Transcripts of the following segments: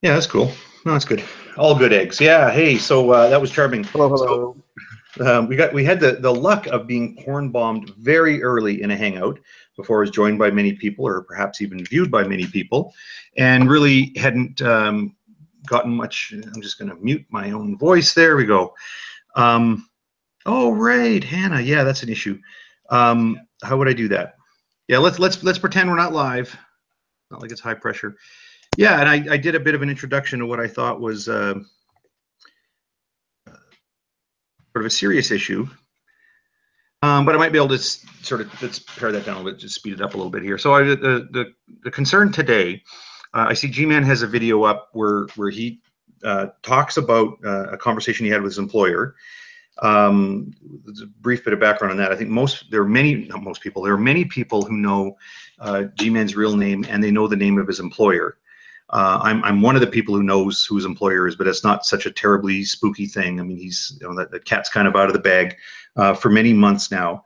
Yeah, that's cool. No, that's good. All good eggs. Yeah. Hey, so that was charming. Hello, So hello. we had the luck of being porn bombed very early in a hangout before I was joined by many people, or perhaps even viewed by many people, and really hadn't gotten much. I'm just going to mute my own voice. There we go. Um, oh, right, Hannah. Yeah, that's an issue. How would I do that? Yeah, let's pretend we're not live. Not like it's high pressure. Yeah, and I did a bit of an introduction to what I thought was sort of a serious issue. But I might be able to sort of let's pare that down a little bit, just speed it up a little bit here. So the concern today, I see G-Man has a video up where he talks about a conversation he had with his employer. There's a brief bit of background on that. I think there are many, not most people, there are many people who know G-Man's real name and they know the name of his employer. I'm one of the people who knows who his employer is, but it's not such a terribly spooky thing. I mean, that cat's kind of out of the bag for many months now.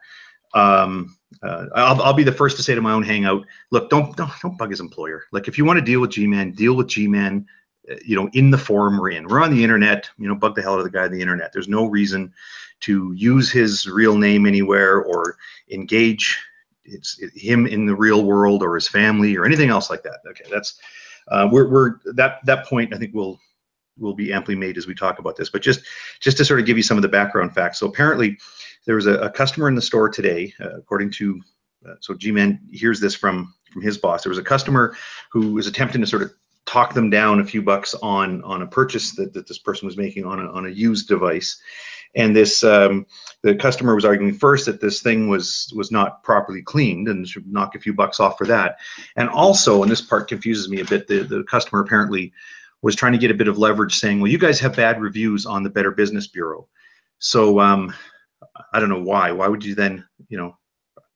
I'll be the first to say to my own hangout, look, don't bug his employer. Like, if you want to deal with G-Man, deal with G-Man. In the forum we're in. We're on the internet. Bug the hell out of the guy on the internet. There's no reason to use his real name anywhere or engage him in the real world or his family or anything else like that. Okay, that's we're that point I think will be amply made as we talk about this. But just to sort of give you some of the background facts. So apparently there was a customer in the store today, according to so G-Man hears this from his boss. There was a customer who was attempting to sort of talk them down a few bucks on a purchase that this person was making on a used device. And this the customer was arguing first that this thing was not properly cleaned and should knock a few bucks off for that. And also, and this part confuses me a bit, the customer apparently was trying to get a bit of leverage, saying, well, you guys have bad reviews on the Better Business Bureau. So I don't know why. Why would you then,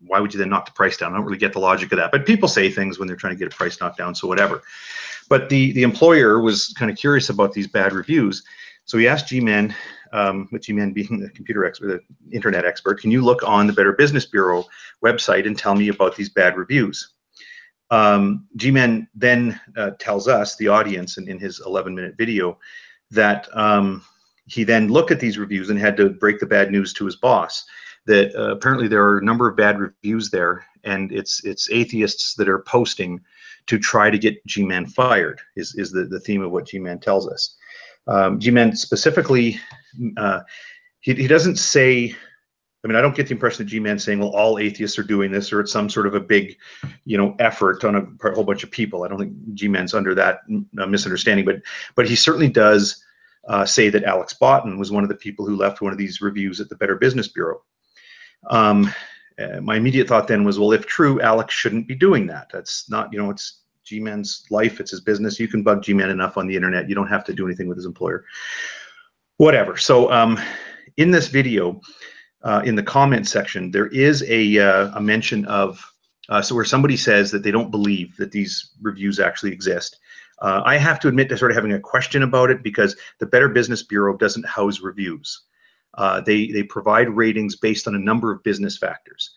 why would you then knock the price down? I don't really get the logic of that. But people say things when they're trying to get a price knocked down, so whatever. But the employer was kind of curious about these bad reviews. So he asked G-Man, with G-Man being the computer expert, the internet expert, can you look on the Better Business Bureau website and tell me about these bad reviews? G-Man then tells us, the audience, in his 11-minute video, that he then looked at these reviews and had to break the bad news to his boss, that apparently there are a number of bad reviews there, and it's atheists that are posting to try to get G-Man fired, is the theme of what G-Man tells us. G-Man specifically, he doesn't say, I mean, I don't get the impression that G-Man's saying, well, all atheists are doing this, or it's some sort of a big, effort on a whole bunch of people. I don't think G-Man's under that misunderstanding, but he certainly does say that Alex Botten was one of the people who left one of these reviews at the Better Business Bureau. My immediate thought then was, well, if true, Alex shouldn't be doing that. That's not, it's G-Man's life, it's his business. You can bug G-Man enough on the internet. You don't have to do anything with his employer. Whatever. So in this video, in the comment section, there is a mention of, so where somebody says that they don't believe that these reviews actually exist. I have to admit to sort of having a question about it, because the Better Business Bureau doesn't house reviews. They provide ratings based on a number of business factors.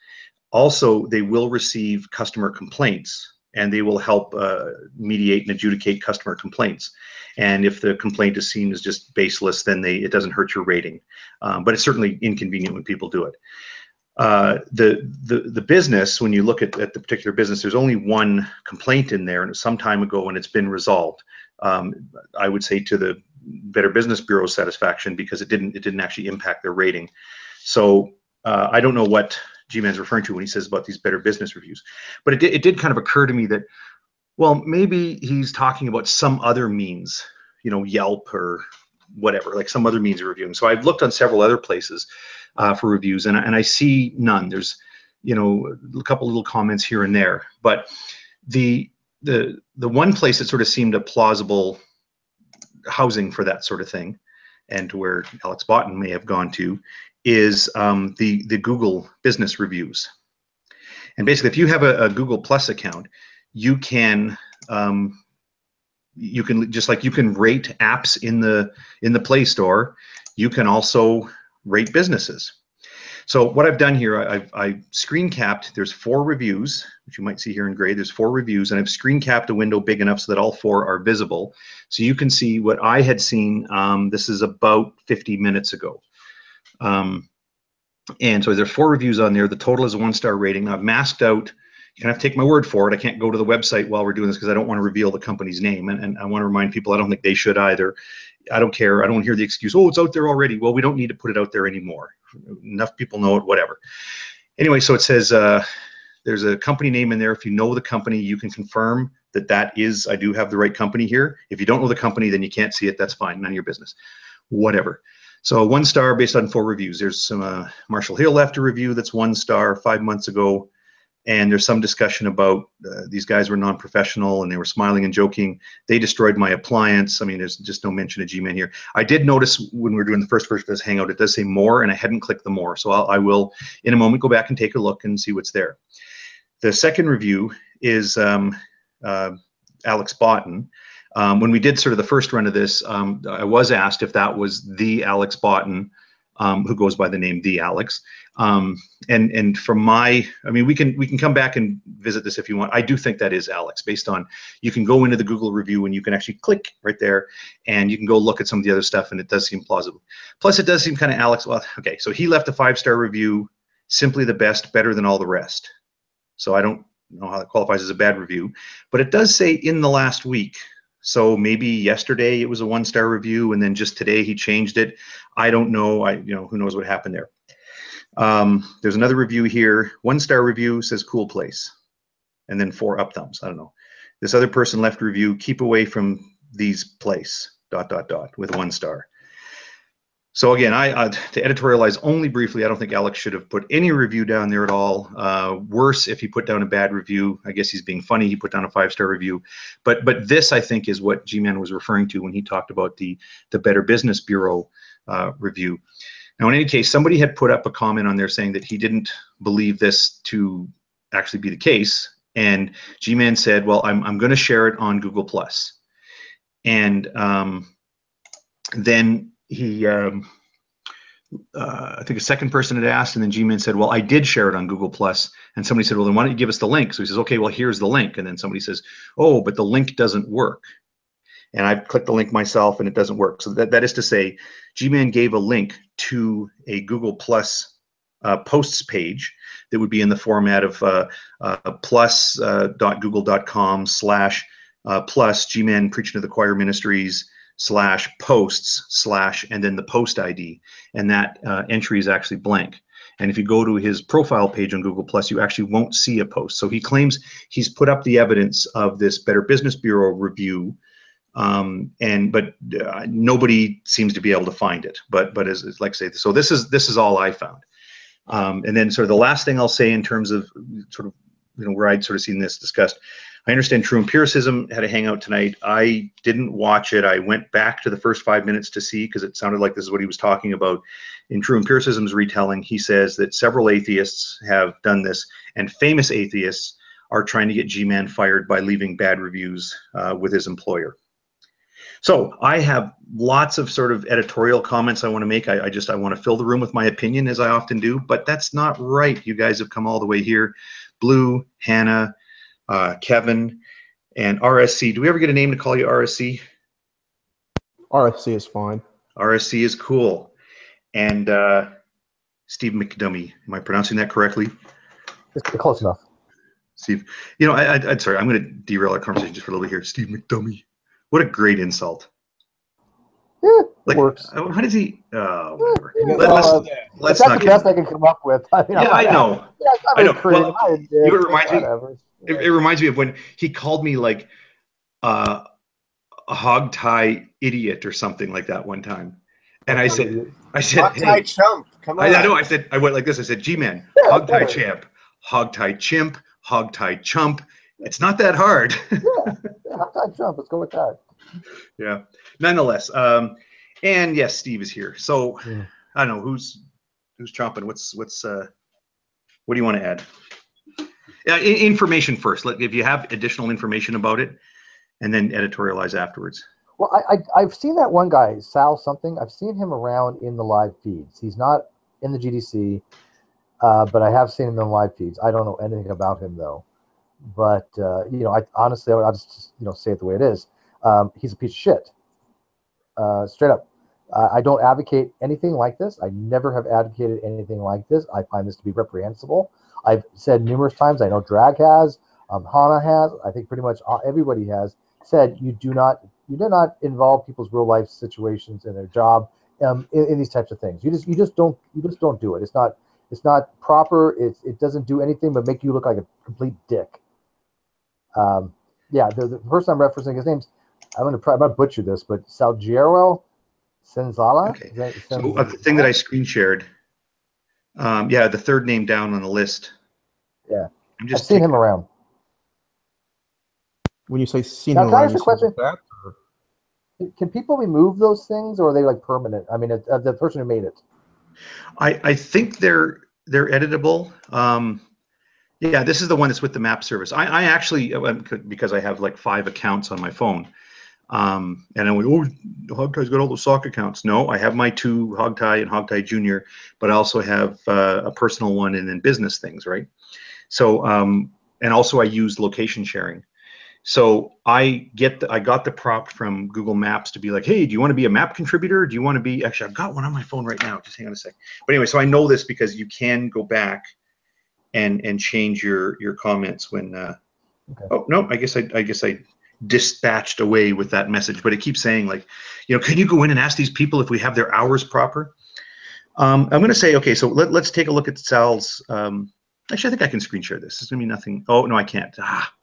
Also, they will receive customer complaints, and they will help mediate and adjudicate customer complaints. And if the complaint is seen as just baseless, then it doesn't hurt your rating. But it's certainly inconvenient when people do it. The business, when you look at the particular business, there's only one complaint in there, and it was some time ago, and it's been resolved. I would say to the Better Business Bureau's satisfaction, because it didn't actually impact their rating. So I don't know what G-Man's referring to when he says about these Better Business reviews, but it did kind of occur to me that, well, maybe he's talking about some other means, Yelp or whatever, like some other means of reviewing. So I've looked on several other places for reviews, and I see none. There's, a couple little comments here and there, but the one place that sort of seemed a plausible housing for that sort of thing, and to where Alex Botten may have gone to, is the Google business reviews. And basically, if you have a Google Plus account, you can just like you can rate apps in the Play Store, you can also rate businesses. So what I've done here, I screen capped, there's 4 reviews, which you might see here in gray. There's 4 reviews, and I've screen capped a window big enough so that all 4 are visible. So you can see what I had seen. This is about 50 minutes ago. And so there's 4 reviews on there. The total is a 1-star rating. I've masked out. You can have to take my word for it. I can't go to the website while we're doing this because I don't want to reveal the company's name. And I want to remind people I don't think they should either. I don't care. I don't hear the excuse, oh, it's out there already. Well, we don't need to put it out there anymore. Enough people know it, whatever. Anyway, so it says there's a company name in there. If you know the company, you can confirm that is, I do have the right company here. If you don't know the company, then you can't see it. That's fine. None of your business. Whatever. So 1 star based on 4 reviews. There's some Marshall Hill left a review that's 1 star 5 months ago. And there's some discussion about these guys were non-professional and they were smiling and joking. They destroyed my appliance. I mean, there's just no mention of G-Man here. I did notice when we were doing the first version of this Hangout, it does say more, and I hadn't clicked the more. So I will, in a moment, go back and take a look and see what's there. The second review is Alex Botten. When we did sort of the first run of this, I was asked if that was the Alex Botten, who goes by the name The Alex. And from my, I mean, we can come back and visit this if you want. I do think that is Alex, based on, you can go into the Google review and you can actually click right there and you can go look at some of the other stuff, and it does seem plausible. Plus it does seem kind of Alex, well, okay, so he left a 5-star review, simply the best, better than all the rest. So I don't know how that qualifies as a bad review, but it does say in the last week. So maybe yesterday it was a 1-star review, and then just today he changed it. I don't know. Who knows what happened there. There's another review here. 1-star review says cool place, and then 4 up thumbs. I don't know. This other person left a review, keep away from these place, ... with 1 star. So again, to editorialize only briefly, I don't think Alex should have put any review down there at all. Worse if he put down a bad review. I guess he's being funny. He put down a 5-star review. But this, I think, is what G-Man was referring to when he talked about the Better Business Bureau review. Now, in any case, somebody had put up a comment on there saying that he didn't believe this to actually be the case. And G-Man said, well, I'm going to share it on Google+. And then he, I think a second person had asked, and then G-Man said, well, I did share it on Google+. And somebody said, well, then why don't you give us the link? So he says, okay, well, here's the link. And then somebody says, oh, but the link doesn't work. And I've clicked the link myself and it doesn't work. So that is to say, G-Man gave a link to a Google+ posts page that would be in the format of plus.google.com/plus G-Man Preaching to the Choir Ministries /posts/ and then the post ID. And that entry is actually blank. And if you go to his profile page on Google+, you actually won't see a post. So he claims he's put up the evidence of this Better Business Bureau review, but nobody seems to be able to find it. But as like I say, so this is all I found. And then sort of the last thing I'll say in terms of sort of where I'd sort of seen this discussed. I understand True Empiricism had a hangout tonight. I didn't watch it. I went back to the first 5 minutes to see, because it sounded like this is what he was talking about. In True Empiricism's retelling, he says that several atheists have done this, and famous atheists are trying to get G-Man fired by leaving bad reviews with his employer. So I have lots of sort of editorial comments I want to make. I want to fill the room with my opinion, as I often do, but that's not right. You guys have come all the way here. Blue, Hannah, Kevin, and RSC. Do we ever get a name to call you RSC? RSC is fine. RSC is cool. And Steve McDummy. Am I pronouncing that correctly? It's close enough. Steve, I'm sorry. I'm going to derail our conversation just for a little bit here. Steve McDummy. What a great insult. Yeah, it works. How does he? Whatever. Let's not the best I can come up with. I mean, yeah, I know. Yeah, I know. Well, it reminds me of when he called me like a hog tie idiot or something like that one time, and I said, hog tie hey, chump. Come on. I know. I went like this. I said, G-Man, hog tie champ, hog tie chimp, hog tie chump. It's not that hard. Yeah, hog tie chump. Let's go with that. Yeah. Nonetheless, and yes, Steve is here. So yeah. I don't know who's chomping. What do you want to add? Information first. If you have additional information about it, and then editorialize afterwards. Well, I've seen that one guy, Sal something. I've seen him around in the live feeds. He's not in the GDC. but I have seen him in live feeds. I don't know anything about him though. But I honestly, I'll just say it the way it is. He's a piece of shit, straight up. I don't advocate anything like this. I never have advocated anything like this. I find this to be reprehensible. I've said numerous times. I know Drag has, Hana has. I think pretty much everybody has said you do not involve people's real life situations in their job in these types of things. You just don't do it. It's not proper. It doesn't do anything but make you look like a complete dick. The person I'm referencing, his name's, I'm gonna butcher this, but Salguero Senzala. Okay. So the thing that I screen shared, the third name down on the list. Yeah, I've seen him around. When you say seen him around, you question? Can people remove those things, or are they like permanent? I mean, the person who made it. I think they're editable. Yeah, this is the one that's with the map service. I actually, because I have like 5 accounts on my phone, and I went, oh, Hogtie's got all those sock accounts. No, I have my 2, Hogtie and Hogtie Junior, but I also have a personal one and then business things, right? So, and also I use location sharing. So I got the prop from Google Maps to be like, hey, do you want to be a map contributor? Do you want to be, actually, I've got one on my phone right now. Just hang on a sec. But anyway, so I know this because you can go back and change your comments when okay. Oh no, I guess I dispatched away with that message, but it keeps saying like, can you go in and ask these people if we have their hours proper? I'm going to say, okay, so let's take a look at Sal's. Actually, I think I can screen share this. It's going to be nothing. Oh no, I can't. Fuck.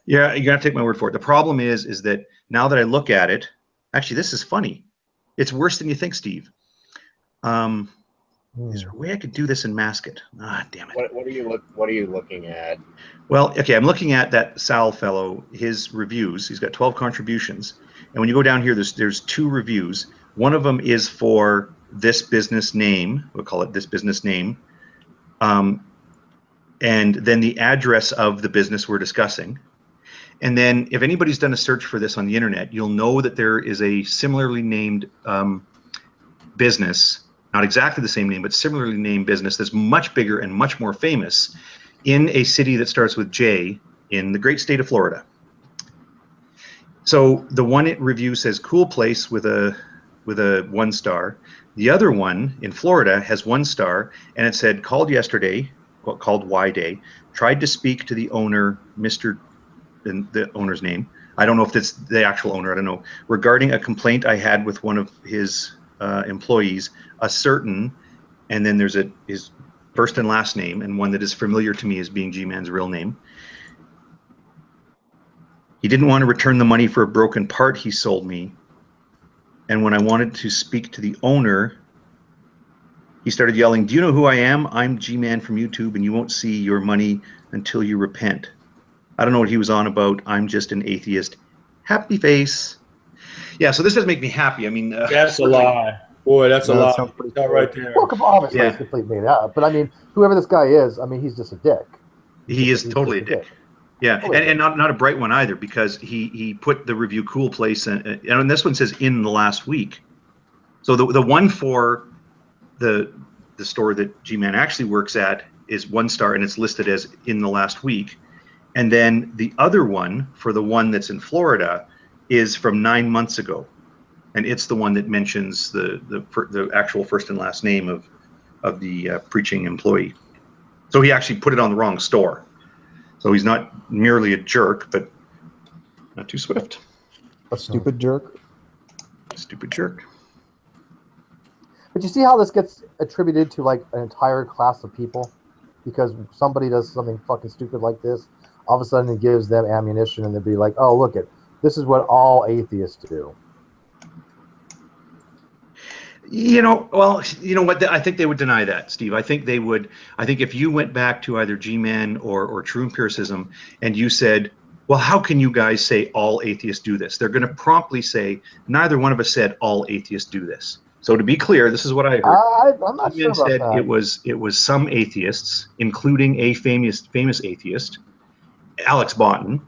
Yeah, you're gonna have to take my word for it. The problem is that now that I look at it, actually, this is funny. It's worse than you think, Steve. Is there a way I could do this and mask it? Ah, damn it. What are you looking at? Well, okay, I'm looking at that Sal fellow, his reviews. He's got 12 contributions. And when you go down here, there's 2 reviews. One of them is for this business name. We'll call it this business name. And then the address of the business we're discussing. And then if anybody's done a search for this on the internet, you'll know that there is a similarly named business, not exactly the same name, but similarly named business that's much bigger and much more famous in a city that starts with J in the great state of Florida. So the one review says cool place with a 1 star. The other one in Florida has 1 star, and it said called yesterday, called Y Day, tried to speak to the owner, Mr. and the owner's name. I don't know if that's the actual owner, I don't know. Regarding a complaint I had with one of his employees, a certain, and then there's his first and last name, and one that is familiar to me as being G-Man's real name. He didn't want to return the money for a broken part he sold me. And when I wanted to speak to the owner, he started yelling, do you know who I am? I'm G-Man from YouTube, and you won't see your money until you repent. I don't know what he was on about. I'm just an atheist. Happy face. Yeah, so this does make me happy. I mean, that's a lie. Boy, that's a lie. That right there. Well, obviously, it's completely made up. But I mean, whoever this guy is, I mean, he's just a dick. He's totally a dick. Yeah, and not a bright one either, because he put the review cool place, and this one says in the last week. So the one for the store that G-Man actually works at is 1 star, and it's listed as in the last week. And then the other one for the one that's in Florida is from 9 months ago, and it's the one that mentions the actual first and last name of the preaching employee. So he actually put it on the wrong store. So he's not merely a jerk, but not too swift. A stupid jerk. Stupid jerk. But you see how this gets attributed to like an entire class of people, because somebody does something fucking stupid like this. All of a sudden it gives them ammunition, and they'd be like, oh, look, this is what all atheists do. Well, you know what? I think they would deny that, Steve. I think they would. I think if you went back to either G-Man or True Empiricism and you said, well, how can you guys say all atheists do this? They're going to promptly say, neither one of us said all atheists do this. So to be clear, this is what I heard. I'm not sure about that. It was some atheists, including a famous atheist, Alex Botten,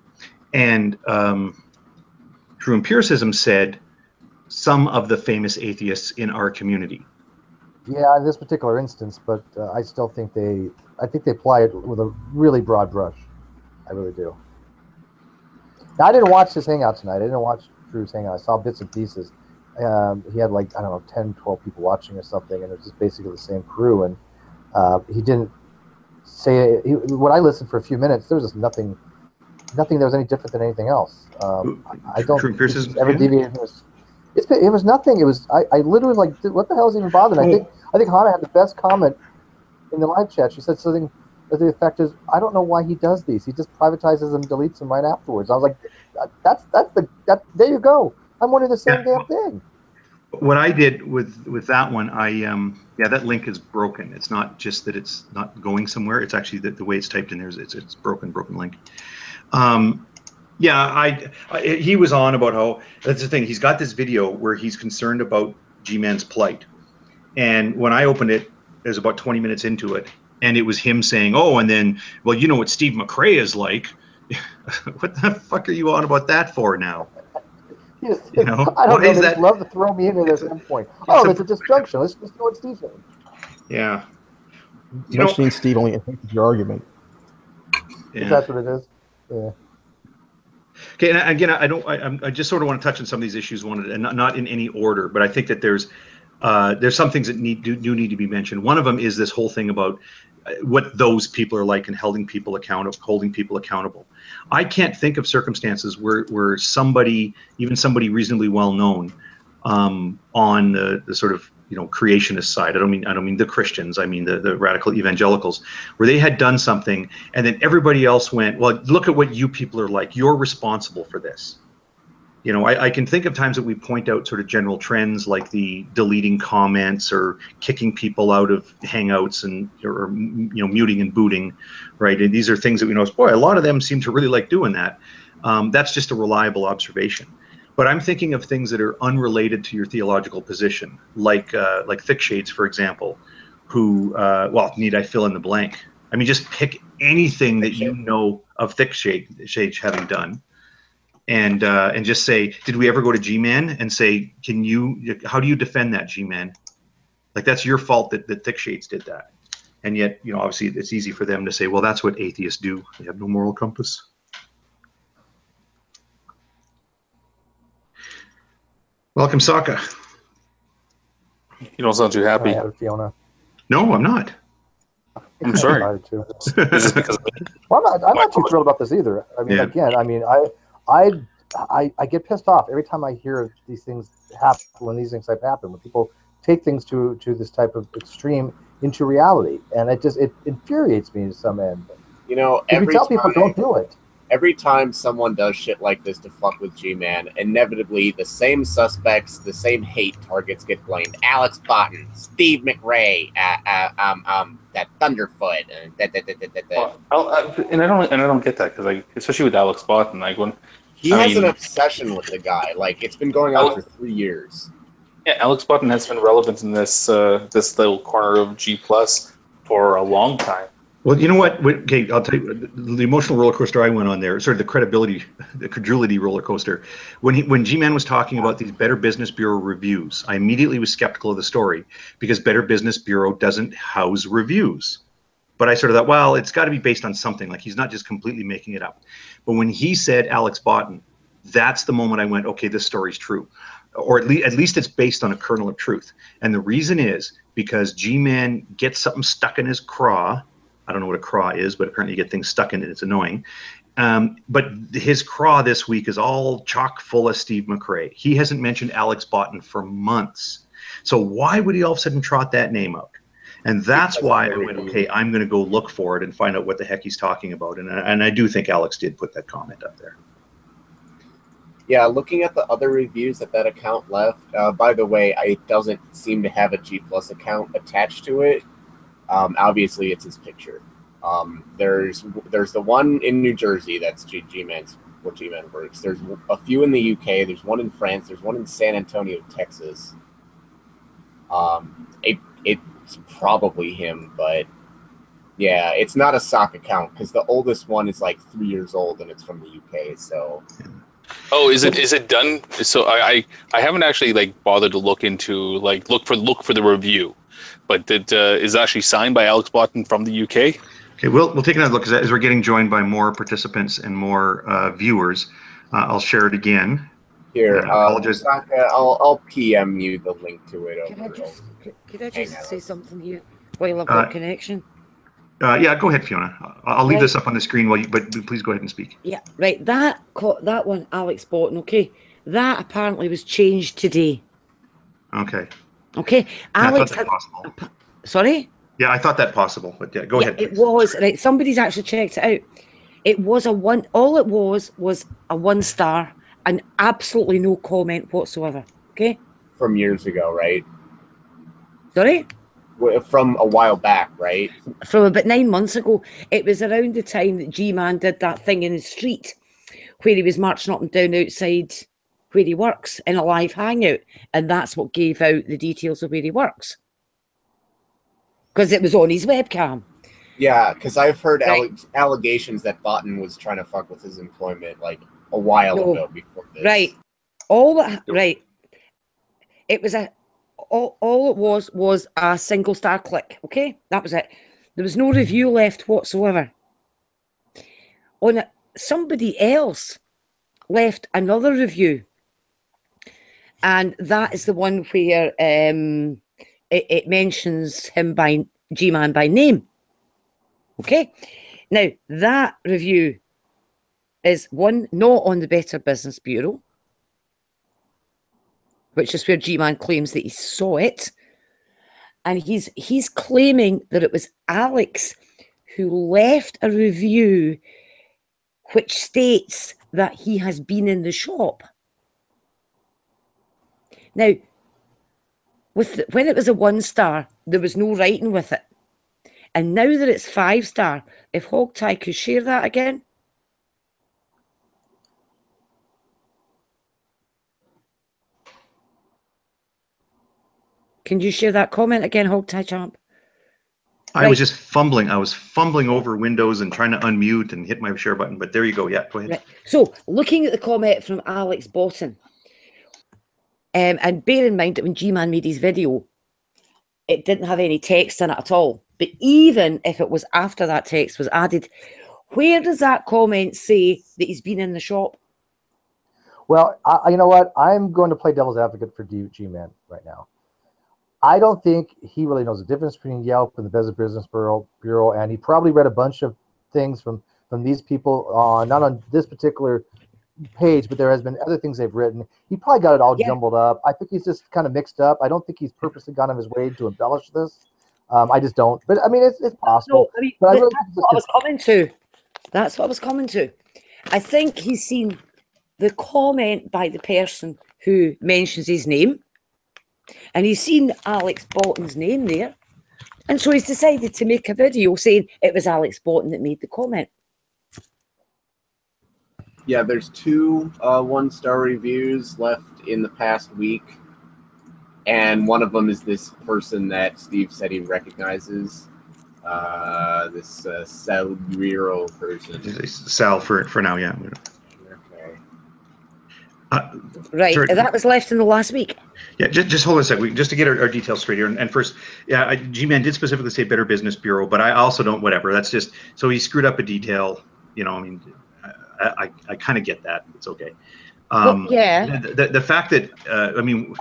and True Empiricism said some of the famous atheists in our community. Yeah, in this particular instance, but I still think they apply it with a really broad brush. I really do. Now, I didn't watch his hangout tonight. I didn't watch Drew's hangout. I saw bits and pieces. He had like, I don't know, 10, 12 people watching or something, and it was just basically the same crew. And he didn't say when I listened for a few minutes, there was just nothing that was any different than anything else. I don't think he's ever deviated from this. It was nothing. It was I literally like, what the hell is even bothering? I think Hannah had the best comment in the live chat. She said something to the effect is, I don't know why he does these. He just privatizes them, deletes them right afterwards. I was like, there you go. I'm wondering the same damn thing. What I did with that one, that link is broken. It's not just that it's not going somewhere. It's actually the way it's typed in there is it's broken link. He was on about how, that's the thing, he's got this video where he's concerned about G-Man's plight. And when I opened it, it was about 20 minutes into it, and it was him saying, oh, and then, well, you know what Steve McRae is like. What the fuck are you on about that for now? You know, I don't know. They just love to throw me into this endpoint. Oh, it's a disjunction. Let's just know what Steve's saying. Yeah. Mentioning Steve only enhances your argument. Yeah. That's what it is. Yeah. Okay, and again, I just sort of want to touch on some of these issues, and not in any order, but I think that there's some things that do need to be mentioned. One of them is this whole thing about what those people are like and holding people accountable. I can't think of circumstances where somebody, even somebody reasonably well known, on the sort of creationist side. I don't mean the Christians. I mean the radical evangelicals, where they had done something and then everybody else went, well, look at what you people are like. You're responsible for this. I can think of times that we point out sort of general trends like the deleting comments or kicking people out of hangouts or muting and booting, right? And these are things that we know, boy, a lot of them seem to really like doing that. That's just a reliable observation. But I'm thinking of things that are unrelated to your theological position, like Thick Shades, for example, who, well, need I fill in the blank? I mean, just pick anything that you know of Thick Shades having done. And just say, did we ever go to G-Man and say, how do you defend that, G-Man? Like, that's your fault that Thick Shades did that. And yet, obviously it's easy for them to say, well, that's what atheists do. They have no moral compass. Welcome, Sokka. You don't sound too happy. Fiona. No, I'm not. I'm sorry. Is this because of me? Well, I'm not too thrilled about this either. I mean, again, I get pissed off every time I hear these things happen, when these things happen, when people take things to this type of extreme into reality, and it infuriates me to some end. Every we tell people don't do it. Every time someone does shit like this to fuck with G-Man, inevitably the same suspects, the same hate targets get blamed. Alex Botton, Steve McRae, that Thunderfoot, and I don't get that, because especially with Alex Botton, when he has an obsession with the guy. Like, it's been going on for 3 years. Yeah, Alex Botton has been relevant in this little corner of G+ for a long time. Well, you know what? Okay, I'll tell you, the emotional roller coaster I went on there, sort of the credulity roller coaster. When G-Man was talking about these Better Business Bureau reviews, I immediately was skeptical of the story because Better Business Bureau doesn't house reviews. But I sort of thought, well, it's got to be based on something. Like, he's not just completely making it up. But when he said Alex Botton, that's the moment I went, okay, this story's true. Or at least it's based on a kernel of truth. And the reason is because G-Man gets something stuck in his craw. I don't know what a craw is, but apparently you get things stuck in it. It's annoying. But his craw this week is all chock full of Steve McRae. He hasn't mentioned Alex Botton for months. So why would he all of a sudden trot that name out? And that's why I went, okay, I'm going to go look for it and find out what the heck he's talking about. And I do think Alex did put that comment up there. Yeah, looking at the other reviews that account left, by the way, it doesn't seem to have a G+ account attached to it. Obviously, it's his picture. There's the one in New Jersey that's G-Man's, where G-Man works. There's a few in the UK. There's one in France. There's one in San Antonio, Texas. It's probably him, but yeah, it's not a sock account because the oldest one is like 3 years old and it's from the UK. So. Oh, is it done? So I haven't actually bothered to look into look for the review. but it is actually signed by Alex Botten from the UK. Okay, we'll take another look as we're getting joined by more participants and more viewers. I'll share it again. Here, apologize. I'll PM you the link to it. Could I just say something here while I've got connection? Yeah, go ahead, Fiona. I'll leave this up on the screen but please go ahead and speak. Yeah, right. That one, Alex Botten. Okay, that apparently was changed today. Okay. Okay, Alex had possible. Sorry. Yeah, I thought that possible, but yeah, go ahead. It was right. Somebody's actually checked it out. It was a one. All it was a 1 star and absolutely no comment whatsoever. Okay. From years ago, right? Sorry. From a while back, right? From about 9 months ago. It was around the time that G-Man did that thing in the street where he was marching up and down outside where he works in a live hangout, and that's what gave out the details of where he works. Because it was on his webcam. Yeah, because I've heard allegations that Botten was trying to fuck with his employment like a while ago before this. Right. Right. It was all it was a single star click. Okay, that was it. There was no review left whatsoever. On it, somebody else left another review, and that is the one where it mentions him by G-Man by name. Okay, now that review is one not on the Better Business Bureau, which is where G-Man claims that he saw it, and he's claiming that it was Alex who left a review which states that he has been in the shop. Now, when it was a 1 star, there was no writing with it. And now that it's 5 star, if Hogtie could share that again. Can you share that comment again, Hogtie Champ? I was just fumbling. I was fumbling over Windows and trying to unmute and hit my share button. But there you go. Yeah, go ahead. Right. So, looking at the comment from Alex Botten, and bear in mind that when G-Man made his video, it didn't have any text in it at all. But even if it was after that text was added, where does that comment say that he's been in the shop? Well, you know what? I'm going to play devil's advocate for G-Man right now. I don't think he really knows the difference between Yelp and the Better Business Bureau, and he probably read a bunch of things from these people, not on this particular page, but there has been other things they've written. He probably got it all jumbled up. I think he's just kind of mixed up. I don't think he's purposely gone on his way to embellish this. I just don't. But I mean, it's possible. No, I mean, but that's what I was coming to. That's what I was coming to. I think he's seen the comment by the person who mentions his name, and he's seen Alex Botten's name there, and so he's decided to make a video saying it was Alex Botten that made the comment. Yeah, there's 2 1-star reviews left in the past week, and one of them is this person that Steve said he recognizes. This Salguero person. Sal for now, yeah. Okay. Right, sorry. That was left in the last week. Yeah, just hold on a second, just to get our details straight here. And first, yeah, G-Man did specifically say Better Business Bureau, but I also don't, whatever. That's just, so he screwed up a detail, you know, I mean, I kind of get that. It's okay. Yeah. The fact that, I mean,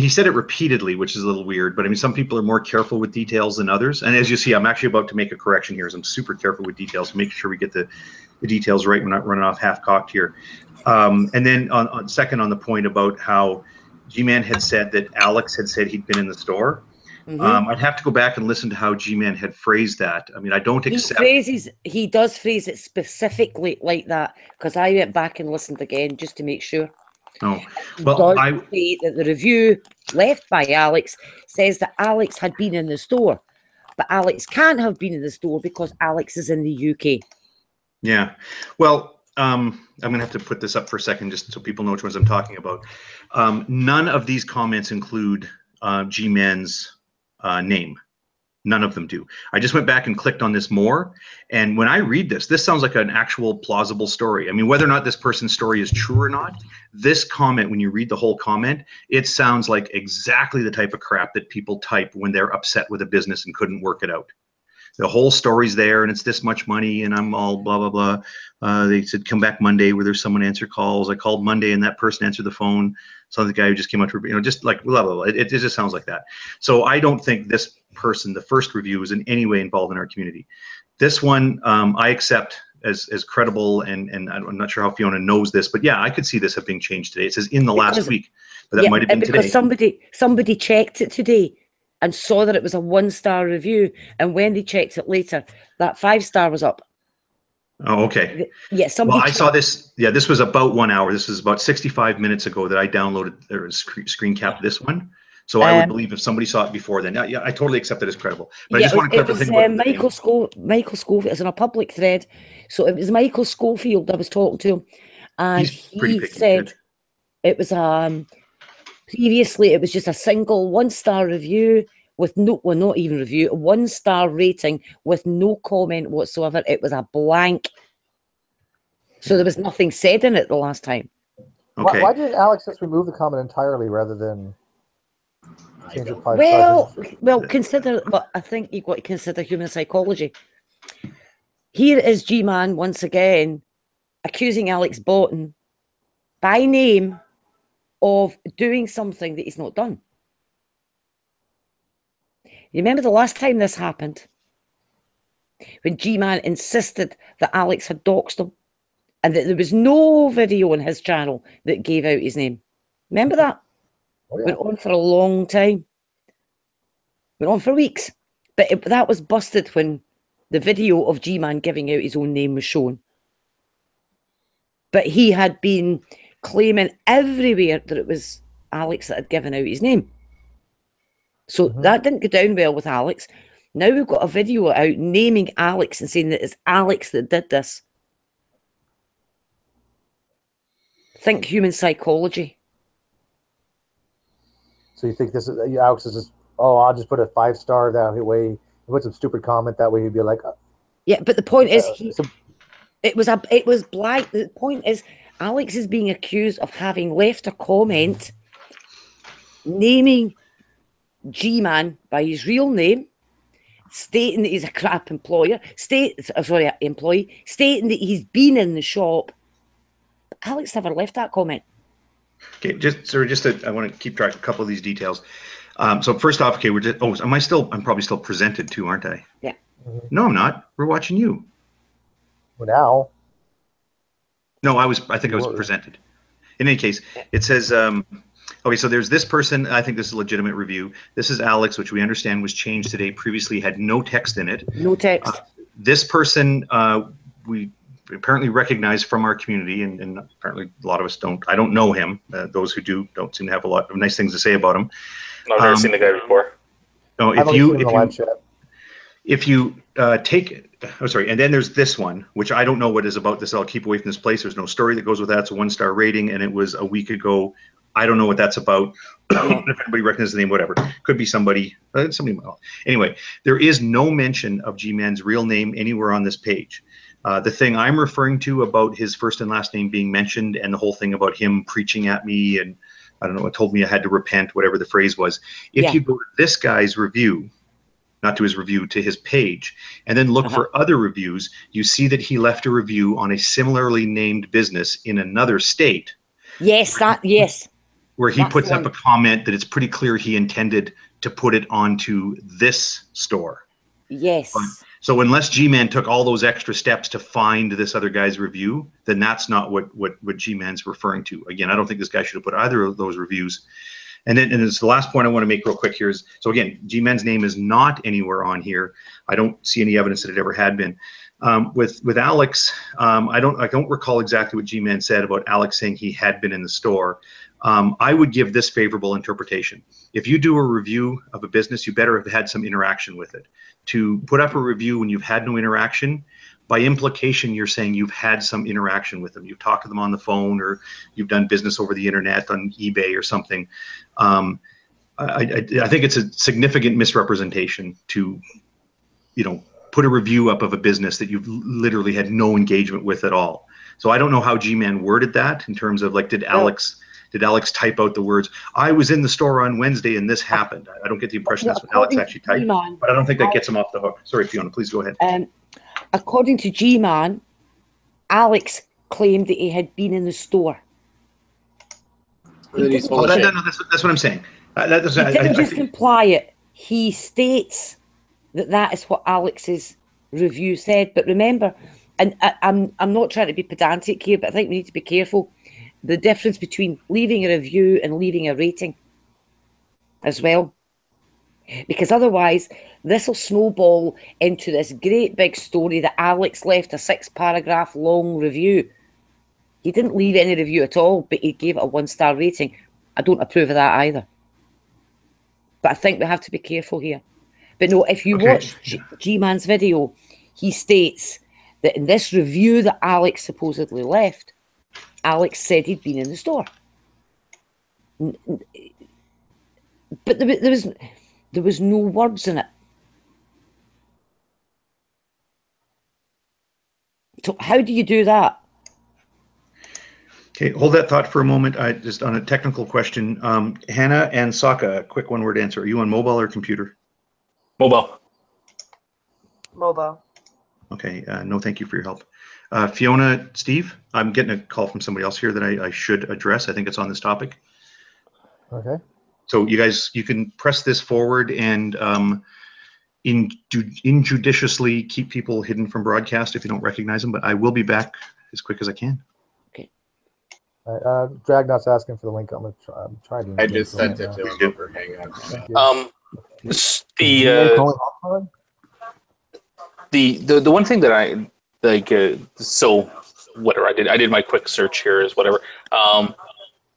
he said it repeatedly, which is a little weird, but I mean, some people are more careful with details than others. And as you see, I'm actually about to make a correction here, as I'm super careful with details, making sure we get the details right. We're not running off half-cocked here. And then on second, on the point about how G-Man had said that Alex had said he'd been in the store. Mm-hmm. I'd have to go back and listen to how G-Man had phrased that. I mean, I don't accept. He does phrase it specifically like that, because I went back and listened again just to make sure. Oh, well, I say that the review left by Alex says that Alex had been in the store, but Alex can't have been in the store because Alex is in the UK. Yeah, well, I'm going to have to put this up for a second just so people know which ones I'm talking about. None of these comments include G-Man's name. None of them do. I just went back and clicked on this more, and when I read this sounds like an actual plausible story. I mean, whether or not this person's story is true or not, This comment, when you read the whole comment, it sounds like exactly the type of crap that people type when they're upset with a business and couldn't work it out. The whole story's there, and it's this much money, and I'm all blah, blah, blah. They said, come back Monday where there's someone answer calls. I called Monday, and that person answered the phone. So the guy who just came out to, just like blah, blah, blah. It just sounds like that. So I don't think this person, the first review, is in any way involved in our community. This one, I accept as credible, and I'm not sure how Fiona knows this, but yeah, I could see this have been changed today. It says in the last week, but that might have been because today. somebody checked it today and saw that it was a 1-star review, and when they checked it later, that 5-star was up. Oh, okay. Yeah, somebody. Well, I saw this. Yeah, this was about 1 hour. This was about 65 minutes ago that I downloaded or screen capped this one. So I would believe if somebody saw it before then. Yeah, I totally accept it as credible. But I just want to clarify the thing about Michael Schofield is in a public thread. So it was Michael Schofield I was talking to, and he said it was previously it was just a single 1-star review with no, well, not even review, a 1-star rating with no comment whatsoever. It was a blank. So there was nothing said in it the last time. Okay. Why didn't Alex just remove the comment entirely rather than change it 5 stars? Well, consider, but I think you've got to consider human psychology. Here is G-Man once again accusing Alex Boughton by name of doing something that he's not done. You remember the last time this happened? When G-Man insisted that Alex had doxed him and that there was no video on his channel that gave out his name. Remember that? Oh, yeah. Went on for a long time. Went on for weeks. But that was busted when the video of G-Man giving out his own name was shown. But he had been claiming everywhere that it was Alex that had given out his name. So that didn't go down well with Alex. Now we've got a video out naming Alex and saying that it's Alex that did this. Think human psychology. So you think this is Alex is just, oh, I'll just put a 5-star that way, put some stupid comment that way, he'd be like, yeah, but the point is it was blank. The point is Alex is being accused of having left a comment naming G-Man by his real name, stating that he's a crap employee, stating that he's been in the shop. But Alex never left that comment. Okay, I want to keep track of a couple of these details. So first off, okay, I'm probably still presented too, aren't I? Yeah. No, I'm not. We're watching you. Well, now. No, I think I was presented. In any case, it says, okay, so there's this person. I think this is a legitimate review. This is Alex, which we understand was changed today. Previously had no text in it. No text. This person we apparently recognize from our community, and apparently a lot of us don't. I don't know him. Those who do don't seem to have a lot of nice things to say about him. I've never seen the guy before. No, if you take, oh sorry, and then there's this one, which I don't know what is about this. I'll keep away from this place. There's no story that goes with that. It's a 1-star rating, and it was a week ago. I don't know what that's about. If anybody recognizes the name, whatever. Could be somebody. Anyway, there is no mention of G-Man's real name anywhere on this page. The thing I'm referring to about his first and last name being mentioned, and the whole thing about him preaching at me, and I don't know, it told me I had to repent, whatever the phrase was. If you go to this guy's review, not to his review, to his page, and then look for other reviews, you see that he left a review on a similarly named business in another state. Yes, where he puts up a comment that it's pretty clear he intended to put it onto this store. Yes. So unless G-Man took all those extra steps to find this other guy's review, then that's not what G-Man's referring to. Again, I don't think this guy should have put either of those reviews. And it's the last point I want to make real quick here is, so again, G-Man's name is not anywhere on here. I don't see any evidence that it ever had been. With Alex, I don't recall exactly what G-Man said about Alex saying he had been in the store. I would give this favorable interpretation. If you do a review of a business, you better have had some interaction with it. To put up a review when you've had no interaction, by implication, you're saying you've had some interaction with them. You've talked to them on the phone, or you've done business over the internet on eBay or something. I think it's a significant misrepresentation to, put a review up of a business that you've literally had no engagement with at all. So I don't know how G-Man worded that in terms of like, did Alex type out the words, I was in the store on Wednesday and this happened? I don't get the impression that's what Alex actually typed, but I don't think that gets him off the hook. Sorry, Fiona, please go ahead. According to G-Man, Alex claimed that he had been in the store. That's what I'm saying. He didn't just imply it. He states that is what Alex's review said. But remember, and I'm not trying to be pedantic here, but I think we need to be careful. The difference between leaving a review and leaving a rating as well. Because otherwise, this will snowball into this great big story that Alex left a 6-paragraph long review. He didn't leave any review at all, but he gave it a 1-star rating. I don't approve of that either. But I think we have to be careful here. But no, if you watch G-Man's video, he states that in this review that Alex supposedly left, Alex said he'd been in the store. But there was no words in it. So how do you do that? Okay, hold that thought for a moment. Just on a technical question, Hannah and Sokka, a quick one-word answer. Are you on mobile or computer? Mobile. Mobile. Okay, no thank you for your help. Fiona, Steve, I'm getting a call from somebody else here that I should address. I think it's on this topic. Okay. So you guys, you can press this forward and injudiciously keep people hidden from broadcast if you don't recognize them, but I will be back as quick as I can. Okay. Dragnot's asking for the link. I'm trying to. I just sent it to him over Hangout. The one thing that I like, so whatever I did my quick search here is whatever.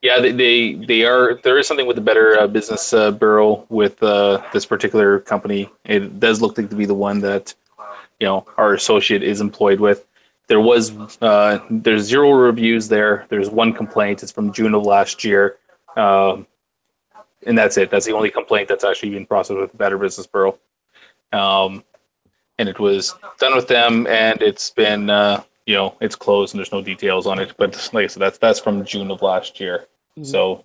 Yeah, there is something with the Better Business Bureau with this particular company. It does look like to be the one that our associate is employed with. There's 0 reviews there. There's 1 complaint. It's from June of last year, and that's it. That's the only complaint that's actually been processed with the Better Business Bureau. And it was done with them, and it's been it's closed and there's no details on it. But like I said, that's from June of last year. Mm-hmm. So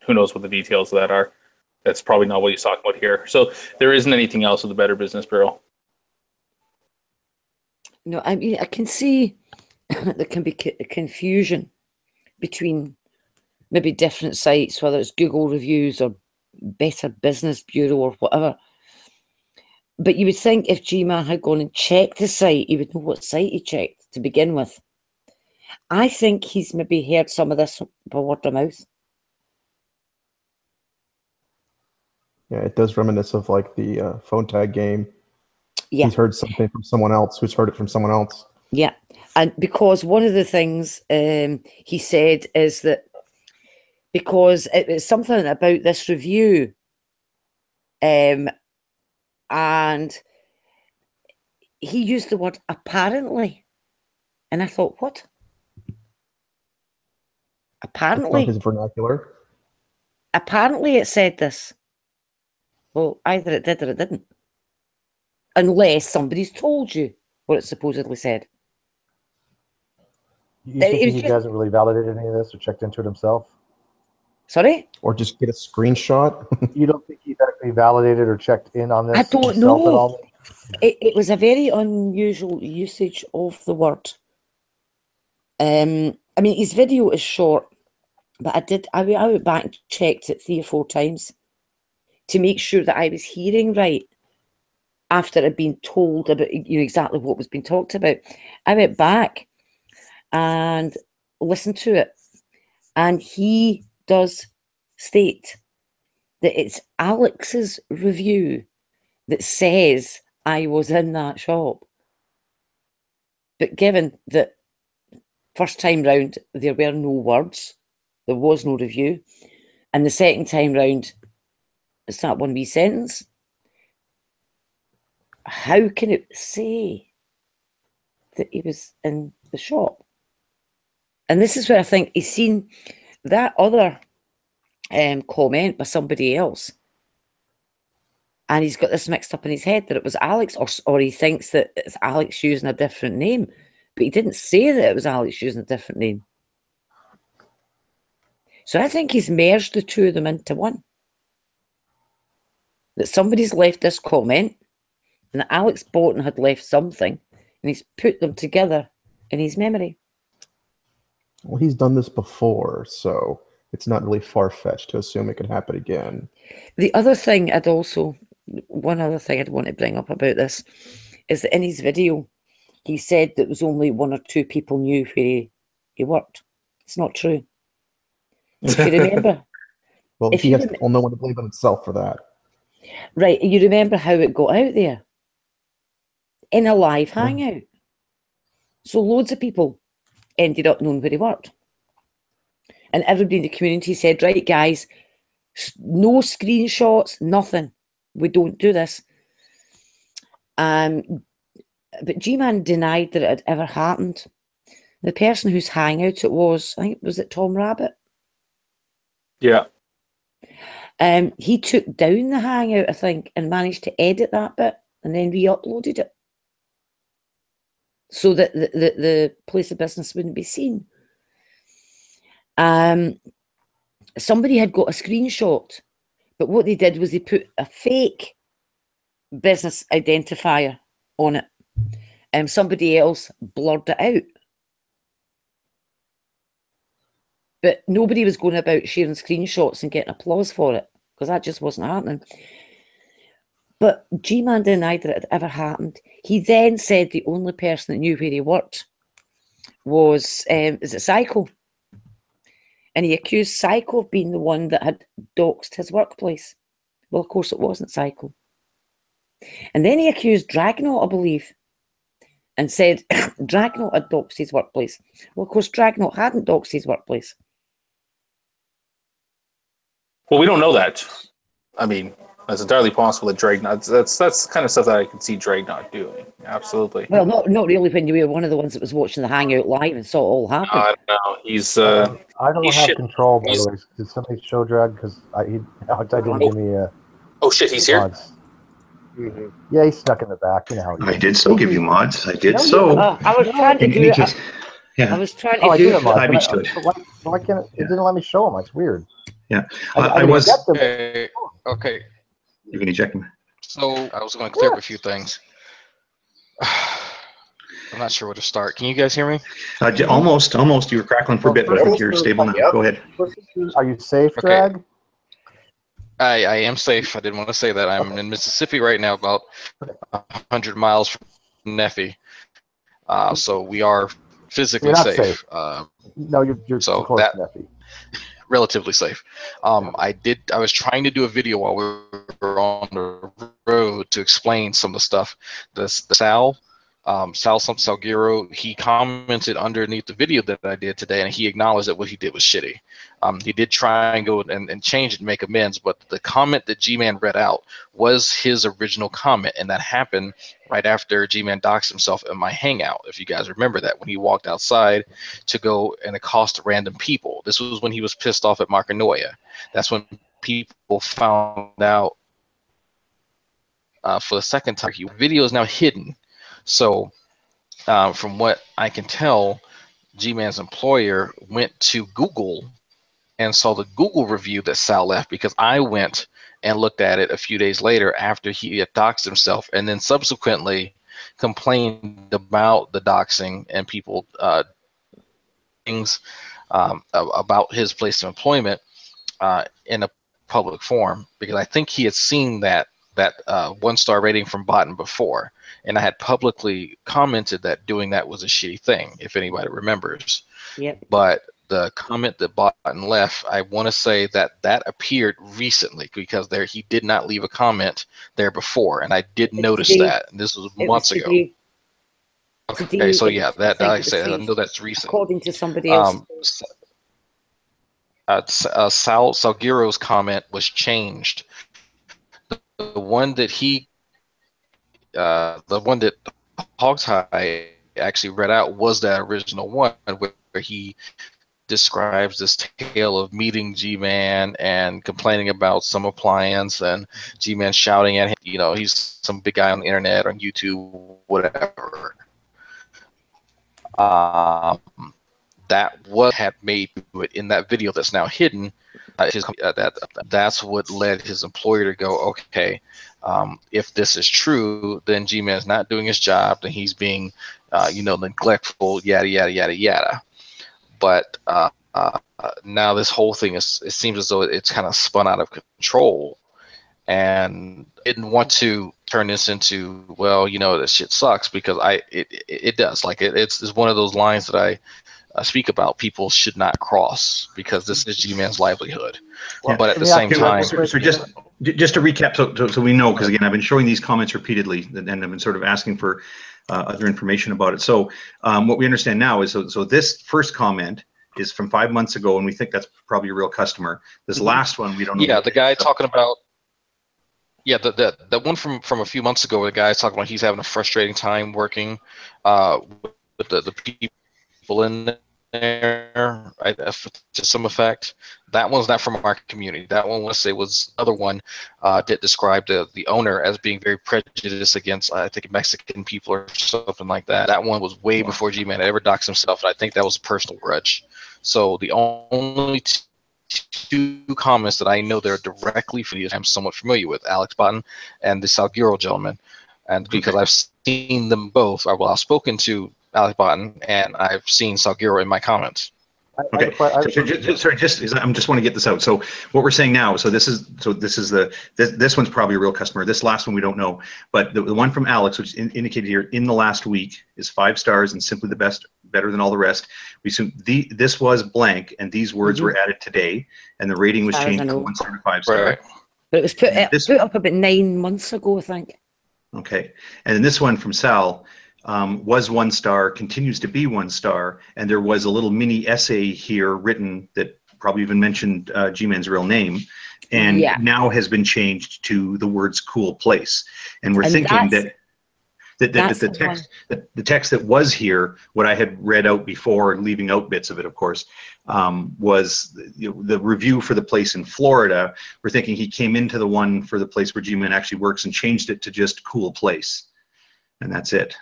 who knows what the details of that are? That's probably not what he's talking about here. So there isn't anything else with the Better Business Bureau. No, I mean, I can see there can be confusion between maybe different sites, whether it's Google reviews or Better Business Bureau or whatever. But you would think if G-Man had gone and checked the site, he would know what site he checked to begin with. I think he's maybe heard some of this by word of mouth. Yeah, it does reminisce of like the phone tag game. Yeah. He's heard something from someone else who's heard it from someone else. Yeah. And because one of the things he said is that because it was something about this review, and he used the word apparently. And I thought, what? Apparently. That's not his vernacular. Apparently it said this. Well, either it did or it didn't. Unless somebody's told you what it supposedly said. You think he hasn't really validated any of this or checked into it himself? Sorry? Or just get a screenshot? You don't think he's actually validated or checked in on this? I don't know. At all? It was a very unusual usage of the word. I mean, his video is short, but I went back and checked it 3 or 4 times to make sure that I was hearing right after I'd been told about exactly what was being talked about. I went back and listened to it, and he does state that it's Alex's review that says I was in that shop. But given that first time round there were no words, there was no review, and the second time round it's that one wee sentence, how can it say that he was in the shop? And this is where I think he's seen that other comment by somebody else, and he's got this mixed up in his head that it was Alex, or he thinks that it's Alex using a different name. but he didn't say that it was Alex using a different name. So I think he's merged the two of them into one. That somebody's left this comment, and that Alex Bolton had left something, and he's put them together in his memory. Well, he's done this before, so it's not really far-fetched to assume it could happen again. The other thing one other thing I'd want to bring up about this is that in his video, he said that was only 1 or 2 people knew where he worked. It's not true. If you remember. Well, he has no one to believe in himself for that. Right, you remember how it got out there? In a live hangout. So loads of people ended up knowing where he worked. And everybody in the community said, right, guys, no screenshots, nothing. We don't do this. But G-Man denied that it had ever happened. The person whose hangout it was, I think, was it Tom Rabbit? Yeah. He took down the hangout, I think, and managed to edit that bit and then re-uploaded it so that the place of business wouldn't be seen. Somebody had got a screenshot, but what they did was they put a fake business identifier on it, and somebody else blurred it out. But nobody was going about sharing screenshots and getting applause for it, because that just wasn't happening. But G-Man denied that it had ever happened. He then said the only person that knew where he worked was, is it Psycho? And he accused Psycho of being the one that had doxed his workplace. Well, of course, it wasn't Psycho. And then he accused Dragnaut, I believe, and said Dragnaut had doxed his workplace. Well, of course, Dragnaut hadn't doxed his workplace. Well, we don't know that. I mean, it's entirely possible that Dragnaut, that's the kind of stuff that I could see Dragnaut doing. Absolutely. Well, not really when you were one of the ones that was watching the Hangout live and saw it all happen. I don't know. He's I don't he's have shit. control, by the way. Did somebody show Drag? Because I didn't give me a. Oh shit, he's here. Mods. Yeah, he snuck in the back. You know how he I is. did so give you mods. I did so. I was trying to do it. Yeah. I was trying Oh, I to do do have mods. I but understood. why can't it didn't let me show them? It's weird. Yeah. I I was. accept them. Okay. You can eject me. So I was going to clear up a few things. I'm not sure where to start. Can you guys hear me? Almost. You were crackling for a bit, but I think you're stable now. Go ahead. Are you safe, Okay. Drag? I am safe. I didn't want to say that. I'm in Mississippi right now, about 100 miles from Neffy. So we are physically You're not safe. No, you're so too close that- to Neffy. Relatively safe. I was trying to do a video while we were on the road to explain some of the stuff. The Sal Salguero, he commented underneath the video that I did today, and he acknowledged that what he did was shitty. He did try and go and change it and make amends, but the comment that G-Man read out was his original comment, and that happened right after G-Man doxed himself in my hangout, if you guys remember that, when he walked outside to go and accost random people. This was when he was pissed off at Markanoia. That's when people found out for the second time. The video is now hidden. So from what I can tell, G-Man's employer went to Google and saw the Google review that Sal left, because I went and looked at it a few days later after he had doxed himself, and then subsequently complained about the doxing and people things about his place of employment in a public forum, because I think he had seen that 1-star rating from Botten before, and I had publicly commented that doing that was a shitty thing, if anybody remembers. Yep. But the comment that Botten left, I want to say that appeared recently, because he did not leave a comment there before, and I did notice that. And this was months ago. Okay, so yeah, that I say I know that's recent. According to somebody else. Sal Salguero's comment was changed. The one that Hog's High actually read out was that original one, where he describes this tale of meeting G-Man and complaining about some appliance, and G-Man shouting at him, he's some big guy on the internet, on YouTube, whatever. that was had made it in that video that's now hidden. That's what led his employer to go, okay, if this is true, then G-Man's not doing his job, then he's being, neglectful, yada yada yada yada. But now this whole thing it seems as though it's kind of spun out of control, and didn't want to turn this into, well, this shit sucks, because it does. Like it's one of those lines that I speak about. People should not cross, because this is G-Man's livelihood. Yeah. But at the same time, so just to recap, so we know, because again, I've been showing these comments repeatedly, and I've been sort of asking for other information about it. So what we understand now is, so this first comment is from 5 months ago, and we think that's probably a real customer. This last one, we don't know. Yeah, the guy talking about. Yeah, the one from a few months ago, where the guy's talking about he's having a frustrating time working with the people in there, right, to some effect. That one's not from our community. That one, let's say, was other one that described the owner as being very prejudiced against, I think, Mexican people or something like that. That one was way before G-Man ever doxed himself, and I think that was a personal grudge. So the only two comments that I know they're directly for you, I'm somewhat familiar with, Alex Botton and the Salguero gentleman, and because I've seen them both, I've spoken to Alex Botton and I've seen Salguero in my comments. Okay, sorry, I just want to get this out. So what we're saying now, this one's probably a real customer. This last one we don't know, but the one from Alex, which is indicated here in the last week, is 5 stars and simply the best, better than all the rest. We assume this was blank, and these words were added today, and the rating was changed from 1 star to 5 star. Right. But it was put up about 9 months ago, I think. Okay, and then this one from Sal. Was 1 star, continues to be 1 star, and there was a little mini essay here written that probably even mentioned G-Man's real name, and now has been changed to the words "cool place." And we're thinking that the text that was here, what I had read out before, leaving out bits of it, of course, was the review for the place in Florida. We're thinking he came into the one for the place where G-Man actually works and changed it to just "cool place," and that's it.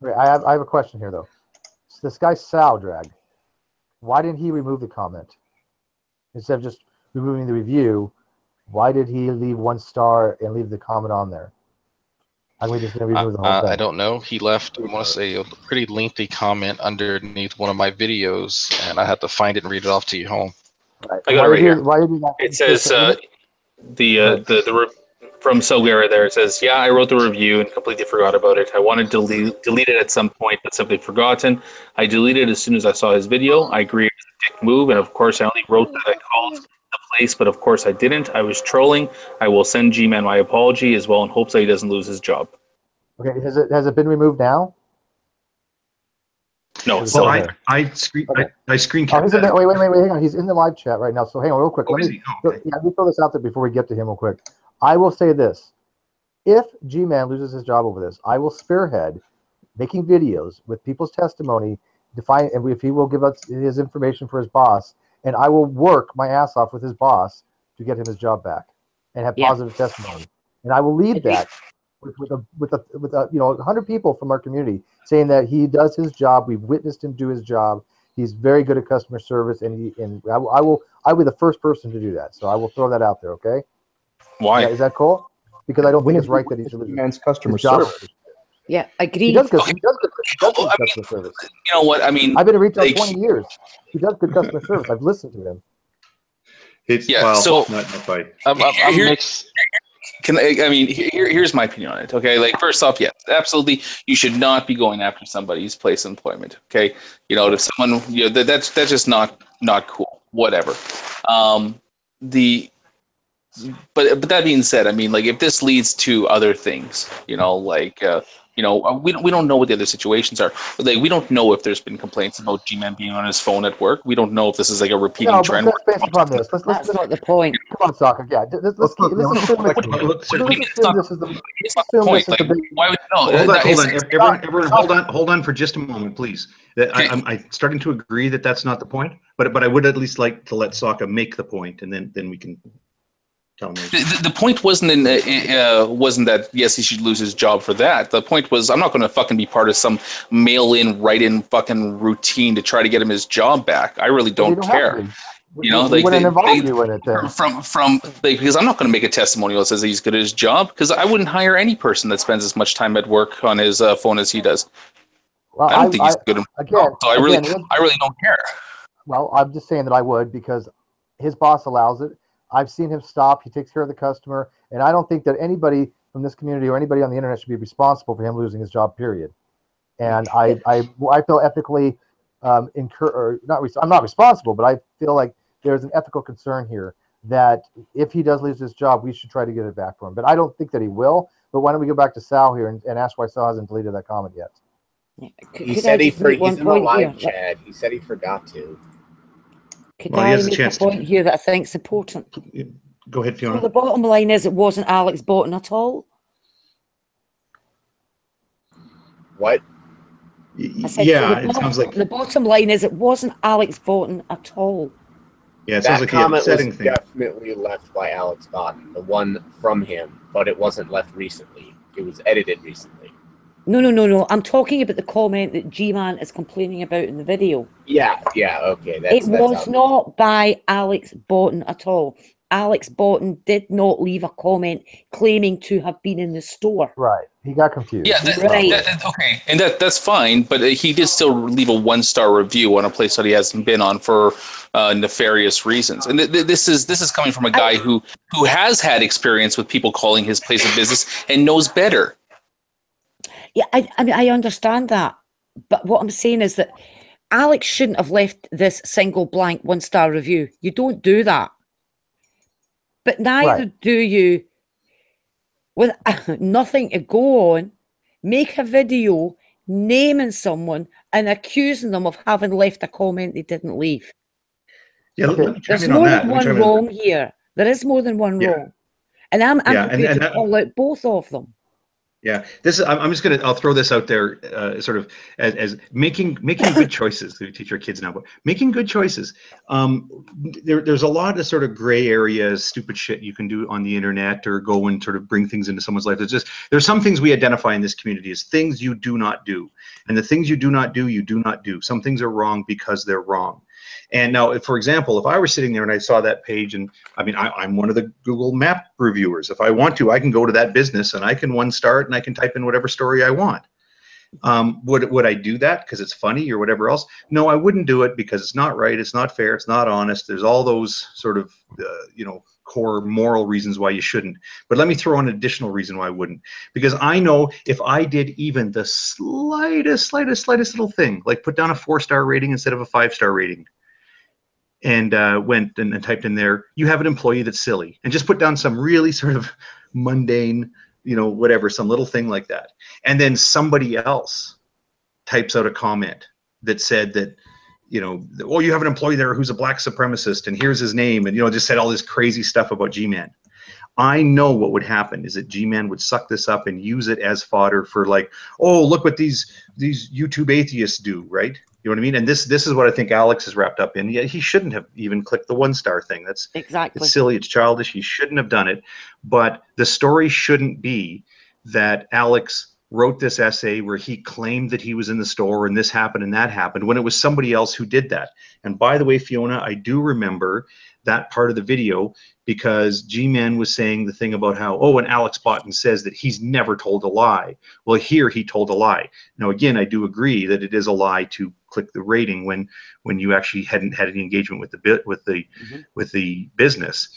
Okay, I have a question here, though. So this guy Sal Drag, why didn't he remove the comment instead of just removing the review? Why did he leave 1 star and leave the comment on there? I'm just going to remove the whole thing. I don't know. He left, I want to say, a pretty lengthy comment underneath one of my videos, and I had to find it and read it off to you home. Right. I got it right here. Why did that? It says from Salguero there, it says, "Yeah, I wrote the review and completely forgot about it. I wanted to delete it at some point, but simply forgotten. I deleted it as soon as I saw his video. I agree it was a dick move, and of course I only wrote that I called the place, but of course I didn't. I was trolling. I will send G-Man my apology as well in hopes that he doesn't lose his job." Okay, has it been removed now? No, it's still still there. I screen capped wait, hang on. He's in the live chat right now, so hang on real quick. Let me throw this out there before we get to him real quick. I will say this. If G-Man loses his job over this, I will spearhead making videos with people's testimony, and if he will give us his information for his boss, and I will work my ass off with his boss to get him his job back and have positive testimony. And I will lead that with 100 people from our community saying that he does his job. We've witnessed him do his job. He's very good at customer service, and I will be the first person to do that. So I will throw that out there. Okay. Why? Is that cool? Because I don't think it's right that he should lose Man's customer job. service. Yeah, agree. He does good customer service. You know what I mean? I've been in retail 20 years. He does good customer service. I've listened to him. It's not quite. Here's my opinion on it. Okay, like first off, yes, absolutely, you should not be going after somebody's place of employment. Okay, if someone, that's just not cool. Whatever. But that being said, I mean, like if this leads to other things, we don't know what the other situations are. Like we don't know if there's been complaints about G-Man being on his phone at work. We don't know if this is like a repeating trend. Let's based upon this. That's not the point. Come on, Soccer. Yeah, let's assume this is the. Why would everyone, hold on for just a moment, please. I'm starting to agree that that's not the point, but I would at least like to let Sokka make the point, and then we can. tell me. The point wasn't wasn't that yes he should lose his job for that. The point was I'm not going to fucking be part of some mail-in, write-in fucking routine to try to get him his job back. I really don't care. You know, we wouldn't involve you in it then. From because I'm not going to make a testimonial that says he's good at his job because I wouldn't hire any person that spends as much time at work on his phone as he does. Well, I don't think he's good. Again, so I really don't care. Well, I'm just saying that I would because his boss allows it. I've seen him stop. He takes care of the customer, and I don't think that anybody from this community or anybody on the internet should be responsible for him losing his job. Period. And I feel ethically I'm not responsible, but I feel like there's an ethical concern here that if he does lose his job, we should try to get it back for him. But I don't think that he will. But why don't we go back to Sal here and ask why Sal hasn't deleted that comment yet? He said he's in the live chat. He said he forgot to. Could I make a point here that I think is important? Go ahead, Fiona. So the bottom line is it wasn't Alex Boughton at all. What? Yeah, it sounds like the bottom line is it wasn't Alex Boughton at all. Yeah, it sounds like comment the was upsetting thing. Definitely left by Alex Boughton, the one from him, but it wasn't left recently. It was edited recently. No. I'm talking about the comment that G-Man is complaining about in the video. Yeah, okay. It was not by Alex Boughton at all. Alex Boughton did not leave a comment claiming to have been in the store. Right. He got confused. Yeah, okay. And that's fine, but he did still leave a 1-star review on a place that he hasn't been on for nefarious reasons. And this is coming from a guy who has had experience with people calling his place of business and knows better. Yeah, I mean, I understand that. But what I'm saying is that Alex shouldn't have left this single blank 1-star review. You don't do that. But neither do you, with nothing to go on, make a video naming someone and accusing them of having left a comment they didn't leave. Yeah, there's more than one wrong here. There is more than one wrong. And I'm prepared to call out both of them. Yeah, I'm just gonna. I'll throw this out there, sort of as making good choices. We teach our kids now, but making good choices. There's a lot of sort of gray areas, stupid shit you can do on the internet, or go and sort of bring things into someone's life. There's some things we identify in this community as things you do not do, and the things you do not do, you do not do. Some things are wrong because they're wrong. And now, for example, if I were sitting there and I saw that page, and I mean, I'm one of the Google Map reviewers. If I want to, I can go to that business and I can 1-star it and I can type in whatever story I want. Would I do that because it's funny or whatever else? No, I wouldn't do it because it's not right, it's not fair, it's not honest. There's all those sort of, core moral reasons why you shouldn't. But let me throw in an additional reason why I wouldn't. Because I know if I did even the slightest little thing, like put down a 4-star rating instead of a 5-star rating, and went and typed in there, you have an employee that's silly, and just put down some really sort of mundane, whatever, some little thing like that. And then somebody else types out a comment that said that, oh, you have an employee there who's a black supremacist, and here's his name, and, just said all this crazy stuff about G-Man. I know what would happen is that G-Man would suck this up and use it as fodder for like, oh, look what these YouTube atheists do, right? You know what I mean? And this is what I think Alex is wrapped up in. Yeah, he shouldn't have even clicked the 1-star thing. That's exactly, it's silly, it's childish. He shouldn't have done it. But the story shouldn't be that Alex wrote this essay where he claimed that he was in the store and this happened and that happened, when it was somebody else who did that. And by the way, Fiona, I do remember that part of the video, because G-Man was saying the thing about how, oh, and Alex Boughton says that he's never told a lie. Well, here he told a lie. Now, again, I do agree that it is a lie to click the rating when you actually hadn't had any engagement with the business.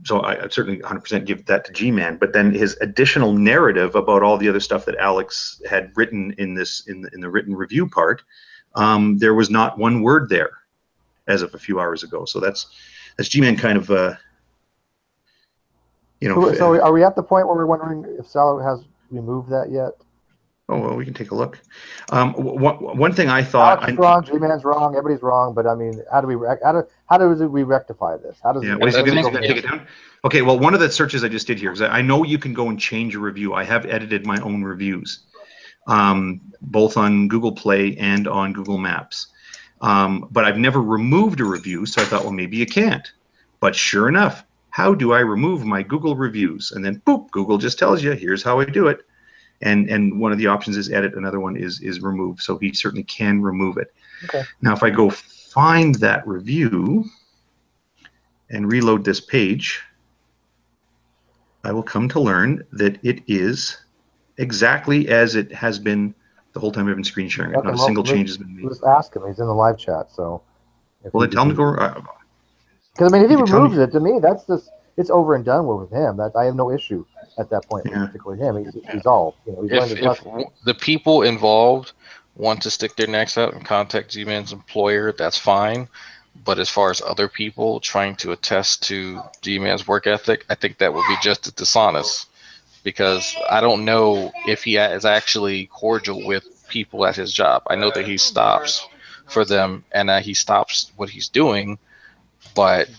So I certainly 100% give that to G-Man. But then his additional narrative about all the other stuff that Alex had written in the written review part, there was not one word there as of a few hours ago. So that's G-Man kind of, So are we at the point where we're wondering if Sal has removed that yet? Oh, well, we can take a look. One thing I thought, Alex is wrong, G-Man's wrong, everybody's wrong, but I mean, how do we rectify this? How does take it down? Okay, well, one of the searches I just did here, because I know you can go and change a review. I have edited my own reviews, both on Google Play and on Google Maps. But I've never removed a review, so I thought, well, maybe you can't. But sure enough, how do I remove my Google reviews? And then boop, Google just tells you, here's how I do it. And one of the options is edit. Another one is remove. So he certainly can remove it. Okay. Now, if I go find that review and reload this page, I will come to learn that it is exactly as it has been the whole time I've been screen sharing it. Okay, Not a single change has been made. Let's ask him. He's in the live chat, so. Well, then tell him to go. Because I mean, if he you can tell removes me. it, to me, that's just it's over and done with him. That I have no issue at that point, Yeah. particularly him. He's resolved. You know, he's learned his If lesson. the people involved want to stick their necks out and contact G-Man's employer, that's fine. But as far as other people trying to attest to G-Man's work ethic, I think that would be just as dishonest, because I don't know if he is actually cordial with people at his job. I know that he stops for them and that he stops what he's doing, but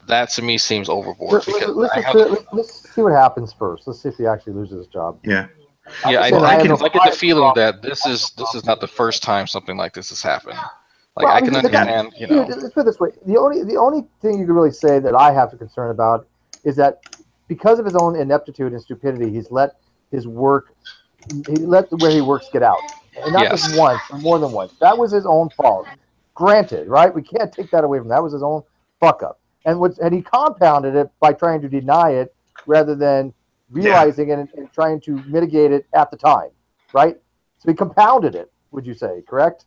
that to me seems overboard. Let's see what happens first. Let's see if he actually loses his job. Yeah. Yeah, I get the feeling that this is not the first time something like this has happened. Like, well, I can understand, you know. Let's put it this way: the only thing you can really say that I have to concern about is that because of his own ineptitude and stupidity, he's let his work, where he works get out, and not just once, but more than once. That was his own fault. Granted, right? We can't take that away from him. That was his own fuck up, and he compounded it by trying to deny it rather than realizing it and trying to mitigate it at the time, right? So he compounded it. Would you say correct?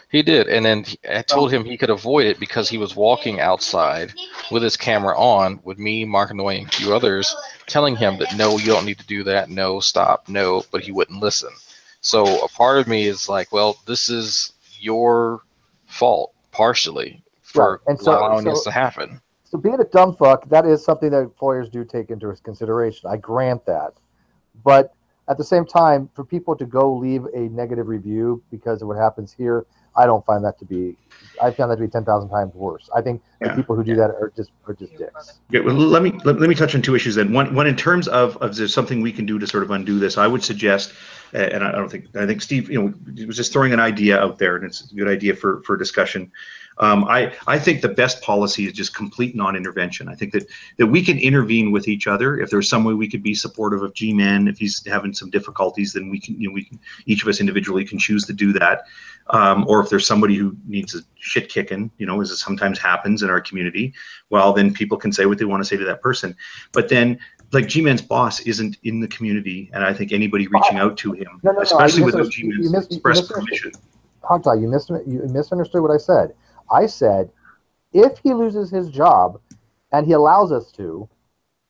He did, and then I told him he could avoid it because he was walking outside with his camera on, with me, Mark Noy, and a few others, telling him that no, you don't need to do that, no, stop, no, but he wouldn't listen. So a part of me is like, well, this is your fault, partially, for allowing this to happen. So being a dumb fuck, that is something that employers do take into consideration. I grant that. But at the same time, for people to go leave a negative review because of what happens here, I found that to be 10,000 times worse. I think the people who do that are just dicks. Yeah, well, let me touch on two issues then. One in terms of there's something we can do to sort of undo this. I would suggest, and I think Steve, was just throwing an idea out there, and it's a good idea for discussion. I think the best policy is just complete non-intervention. I think that we can intervene with each other. If there's some way we could be supportive of G-Man, if he's having some difficulties, then we can each of us individually can choose to do that. Or if there's somebody who needs a shit kicking, as it sometimes happens in our community, well, then people can say what they want to say to that person. But then, like, G-Man's boss isn't in the community, and I think anybody reaching out to him, especially without G-Man's express permission. Hogtie, you misunderstood what I said. I said, if he loses his job, and he allows us to,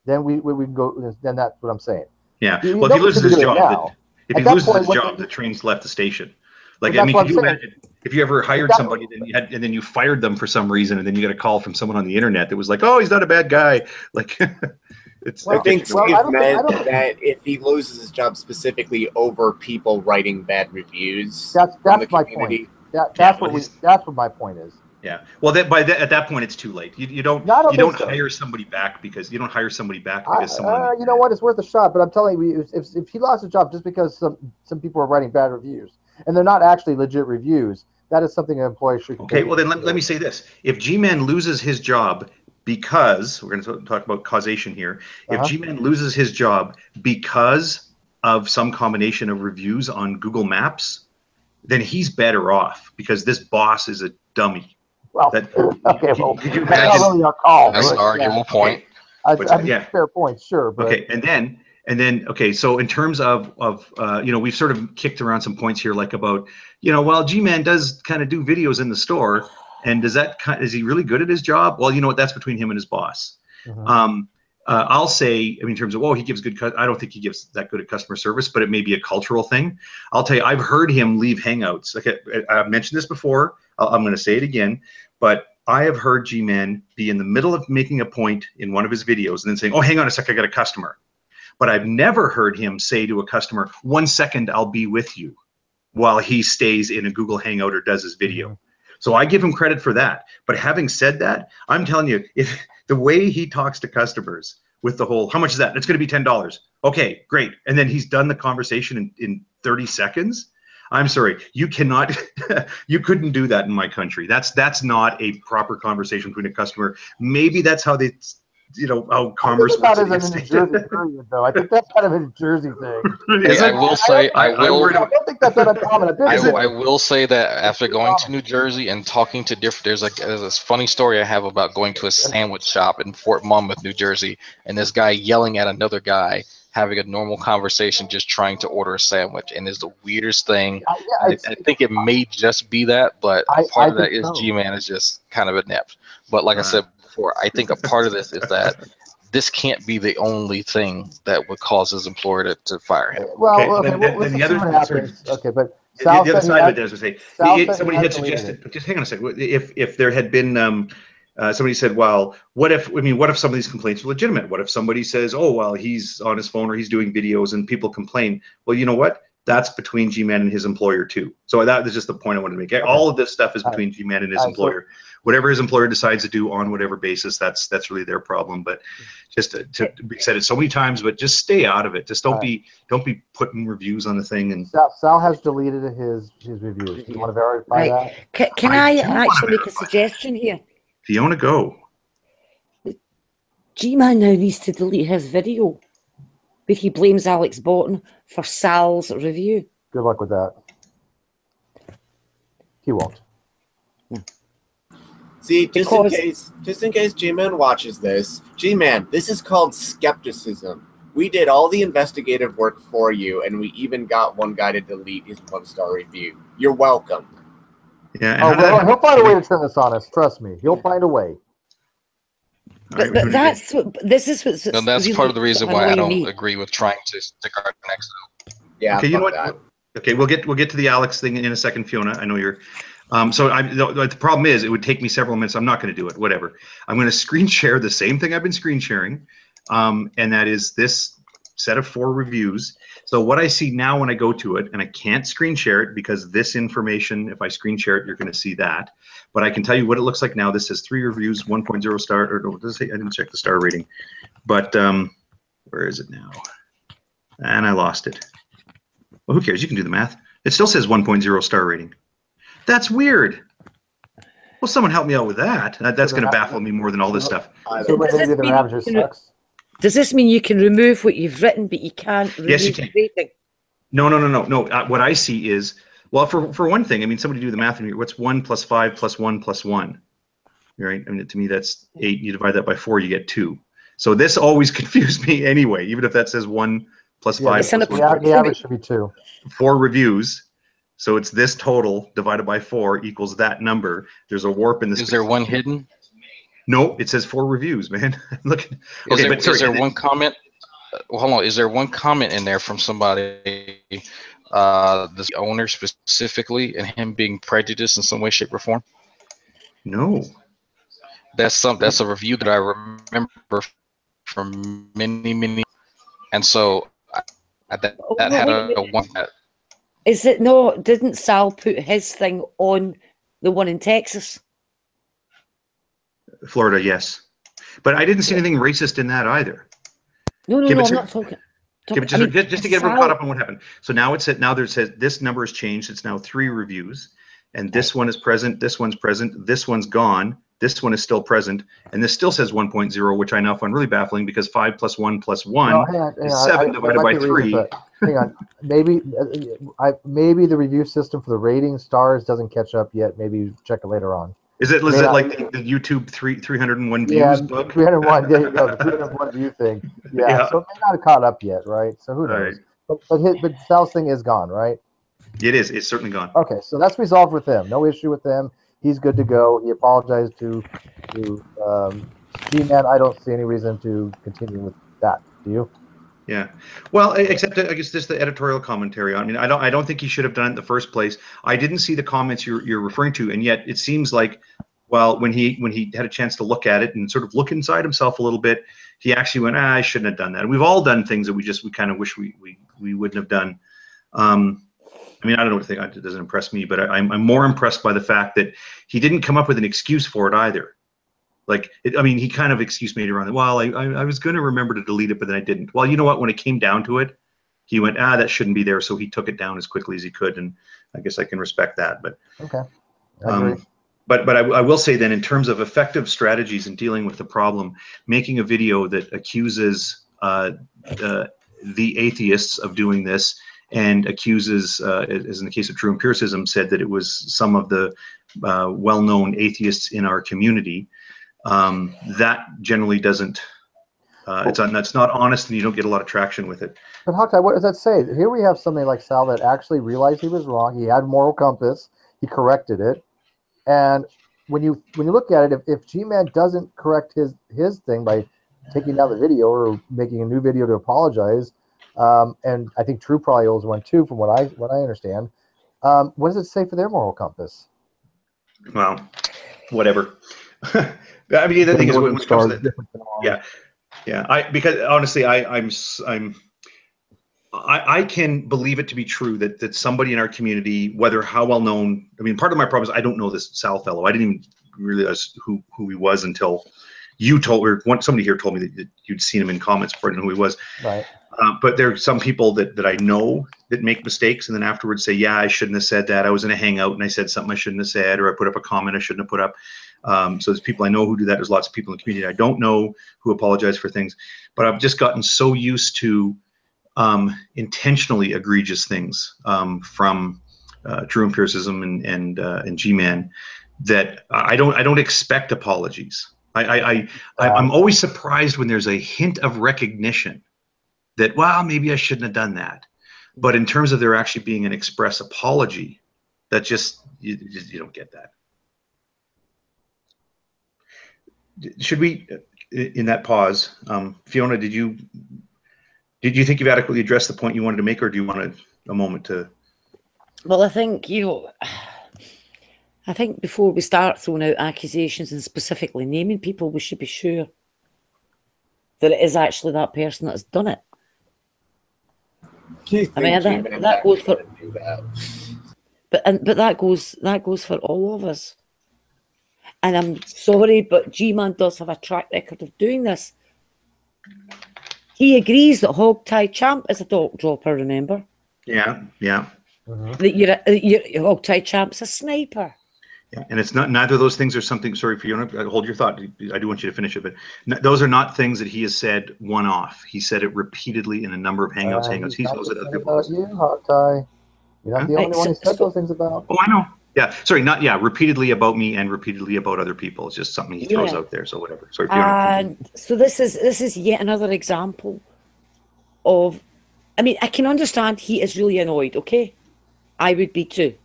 then we go. Then that's what I'm saying. Yeah. Well, if he loses his job, the train's left the station. Like, I mean, could you imagine if you ever hired somebody and then you fired them for some reason, and then you got a call from someone on the internet that was like, "Oh, he's not a bad guy." Like, it's. I think Steve meant that if he loses his job specifically over people writing bad reviews. That's my point. That's what my point is. Yeah. Well, at that point, it's too late. You don't hire somebody back because someone. You know what? It's worth a shot. But I'm telling you, if he lost his job just because some people are writing bad reviews and they're not actually legit reviews, that is something an employer should. Okay. Well, then let me say this: if G-Man loses his job because we're going to talk about causation here, if G-Man loses his job because of some combination of reviews on Google Maps, then he's better off because this boss is a dummy. Well, could you imagine? That's not really our call. That's an arguable point. Fair point, sure. But. Okay, and then okay. So in terms of we've sort of kicked around some points here, like about well, G-Man does kind of do videos in the store, and is he really good at his job? Well, you know what? That's between him and his boss. I'll say, in terms of, he gives good. I don't think he gives that good at customer service, but it may be a cultural thing. I'll tell you, I've heard him leave Hangouts. Okay, I've mentioned this before. I'm going to say it again, but I have heard G-Man be in the middle of making a point in one of his videos and then saying, "Oh, hang on a sec, I got a customer." But I've never heard him say to a customer, "1 second, I'll be with you," while he stays in a Google Hangout or does his video. So I give him credit for that. But having said that, I'm telling you, if the way he talks to customers with the whole, "How much is that?" "It's going to be $10. Okay, great." And then he's done the conversation in 30 seconds. I'm sorry, you cannot, you couldn't do that in my country. That's not a proper conversation between a customer. Maybe that's how they, how commerce works. That isn't a New Jersey period, though. I think that's kind of a New Jersey thing. I will say, I don't think that's uncommon. I will say that after going to New Jersey and talking to different, there's this funny story I have about going to a sandwich shop in Fort Monmouth, New Jersey, and this guy yelling at another guy, having a normal conversation, just trying to order a sandwich, and it's the weirdest thing. I think it may just be that, but part of that is G-Man is just kind of inept. But like I said before, I think a part of this is that this can't be the only thing that would cause his employer to fire him. Well, let's see what happens. Okay, but Sal the other side of it is to say, somebody had suggested, but just hang on a second. If there had been somebody said, well, what if some of these complaints are legitimate? What if somebody says, oh, well, he's on his phone or he's doing videos and people complain? Well, you know what? That's between G-Man and his employer too. So that was just the point I wanted to make. All of this stuff is between G-Man and his employer. Whatever his employer decides to do on whatever basis, that's really their problem. But just we said it so many times, but just stay out of it. Just don't be putting reviews on the thing. And Sal has deleted his reviews. Do you want to verify that? Can I actually make a suggestion here? Fiona, go. G-Man now needs to delete his video where he blames Alex Borton for Sal's review. Good luck with that. He won't. See, just in case G-Man watches this, G-Man, this is called skepticism. We did all the investigative work for you, and we even got one guy to delete his 1-star review. You're welcome. Yeah. He'll find a way to turn this on us. Trust me, he'll find a way. But that's part of the reason why I don't agree with trying to stick our necks out. Yeah. Okay, you know what? Okay, we'll get to the Alex thing in a second, Fiona. I know you're. The problem is, it would take me several minutes. I'm not going to do it. Whatever. I'm going to screen share the same thing I've been screen sharing, and that is this set of 4 reviews. So what I see now when I go to it, and I can't screen share it because this information, if I screen share it, you're going to see that. But I can tell you what it looks like now. This says 3 reviews, 1.0 star. Or no, does it say? I didn't check the star rating. But where is it now? And I lost it. Well, who cares? You can do the math. It still says 1.0 star rating. That's weird. Well, someone help me out with that. That's going to baffle me more than all this stuff. Does this mean you can remove what you've written, but you can't remove yes, you can. the rating? No. What I see is, well, for one thing, I mean, somebody do the math. What's 1 plus 5 plus 1 plus 1? Right? I mean, to me, that's 8. You divide that by 4, you get 2. So this always confused me anyway, even if that says 1 plus 5. Plus 1. The average should be 2. 4 reviews. So it's this total divided by 4 equals that number. There's a warp in this. Is there one hidden? No, it says 4 reviews, man. Look. Okay, but is there one comment? Hold on. Is there one comment in there from somebody, the owner specifically, and him being prejudiced in some way, shape, or form? No. That's a review that I remember from many, and so that had a one that. Is it no? Didn't Sal put his thing on the one in Texas? Florida, yes, but I didn't see anything racist in that either. No, I'm not talking. Just to get everyone caught up on what happened. So now there says this number has changed. It's now 3 reviews, and this one is present. This one's present. This one's gone. This one is still present, and this still says 1.0, which I now find really baffling because 5 plus 1 plus 1 is 7 divided by 3. Hang on, maybe the review system for the rating stars doesn't catch up yet. Maybe check it later on. Is it like the YouTube 301 views bug? 301. There you go, the 301 view thing. Yeah, so it may not have caught up yet, right? So who knows? Right. But Sal's thing is gone, right? It is. It's certainly gone. Okay, so that's resolved with him. No issue with him. He's good to go. He apologized to G-Man. I don't see any reason to continue with that. Do you? Yeah. Well, except I guess just the editorial commentary. I mean, I don't think he should have done it in the first place. I didn't see the comments you're referring to, and yet it seems like, well, when he had a chance to look at it and sort of look inside himself a little bit, he actually went, I shouldn't have done that. And we've all done things that we kind of wish we wouldn't have done. I mean, I don't know what you think. It doesn't impress me, but I'm more impressed by the fact that he didn't come up with an excuse for it either. Like, I mean, he kind of excuse made around. Well, I was going to remember to delete it, but then I didn't. Well, you know what? When it came down to it, he went, that shouldn't be there, so he took it down as quickly as he could, and I guess I can respect that. But okay, I agree. But I will say then, in terms of effective strategies in dealing with the problem, making a video that accuses the atheists of doing this, and accuses, as in the case of true empiricism, said that it was some of the well-known atheists in our community, that generally doesn't, that's not honest, and you don't get a lot of traction with it. But Hawkeye, what does that say? Here we have somebody like Sal that actually realized he was wrong. He had moral compass. He corrected it. And when you look at it, if G-Man doesn't correct his thing by taking down the video or making a new video to apologize, and I think True probably owes one too, from what I understand. What does it say for their moral compass? Well, whatever. I mean, the thing is, when it comes to that, yeah. Because honestly, I can believe it to be true that somebody in our community, whether how well known, I mean, part of my problem is I don't know this Sal fellow. I didn't even realize who he was until you told, or somebody here told me that you'd seen him in comments before I didn't know who he was. Right. But there are some people that I know that make mistakes and then afterwards say, yeah, I shouldn't have said that. I was in a hangout and I said something I shouldn't have said, or I put up a comment I shouldn't have put up. So there's people I know who do that. There's lots of people in the community I don't know who apologize for things. But I've just gotten so used to intentionally egregious things from true empiricism and G-Man that I don't expect apologies. I'm always surprised when there's a hint of recognition that, well, maybe I shouldn't have done that. But in terms of there actually being an express apology, that just you don't get that. Should we, in that pause, Fiona, did you think you've adequately addressed the point you wanted to make, or do you want a moment to? Well, I think, I think before we start throwing out accusations and specifically naming people, we should be sure that it is actually that person that has done it. I mean, that goes for, but that goes for all of us. And I'm sorry, but G-Man does have a track record of doing this. He agrees that Hogtie Champ is a dog dropper, remember? Yeah. That your Hogtie Champ's a sniper. Yeah, and it's not, neither of those things are something, sorry, Fiona, hold your thought. I do want you to finish it, but those are not things that he has said one-off. He said it repeatedly in a number of hangouts. He knows it. About you, Hogtie. You're not the only one he said those things about. Oh, I know. Yeah, sorry, repeatedly about me and repeatedly about other people. It's just something he throws out there, so whatever. Sorry, Fiona. And so this is yet another example of, I mean, I can understand he is really annoyed, okay? I would be too.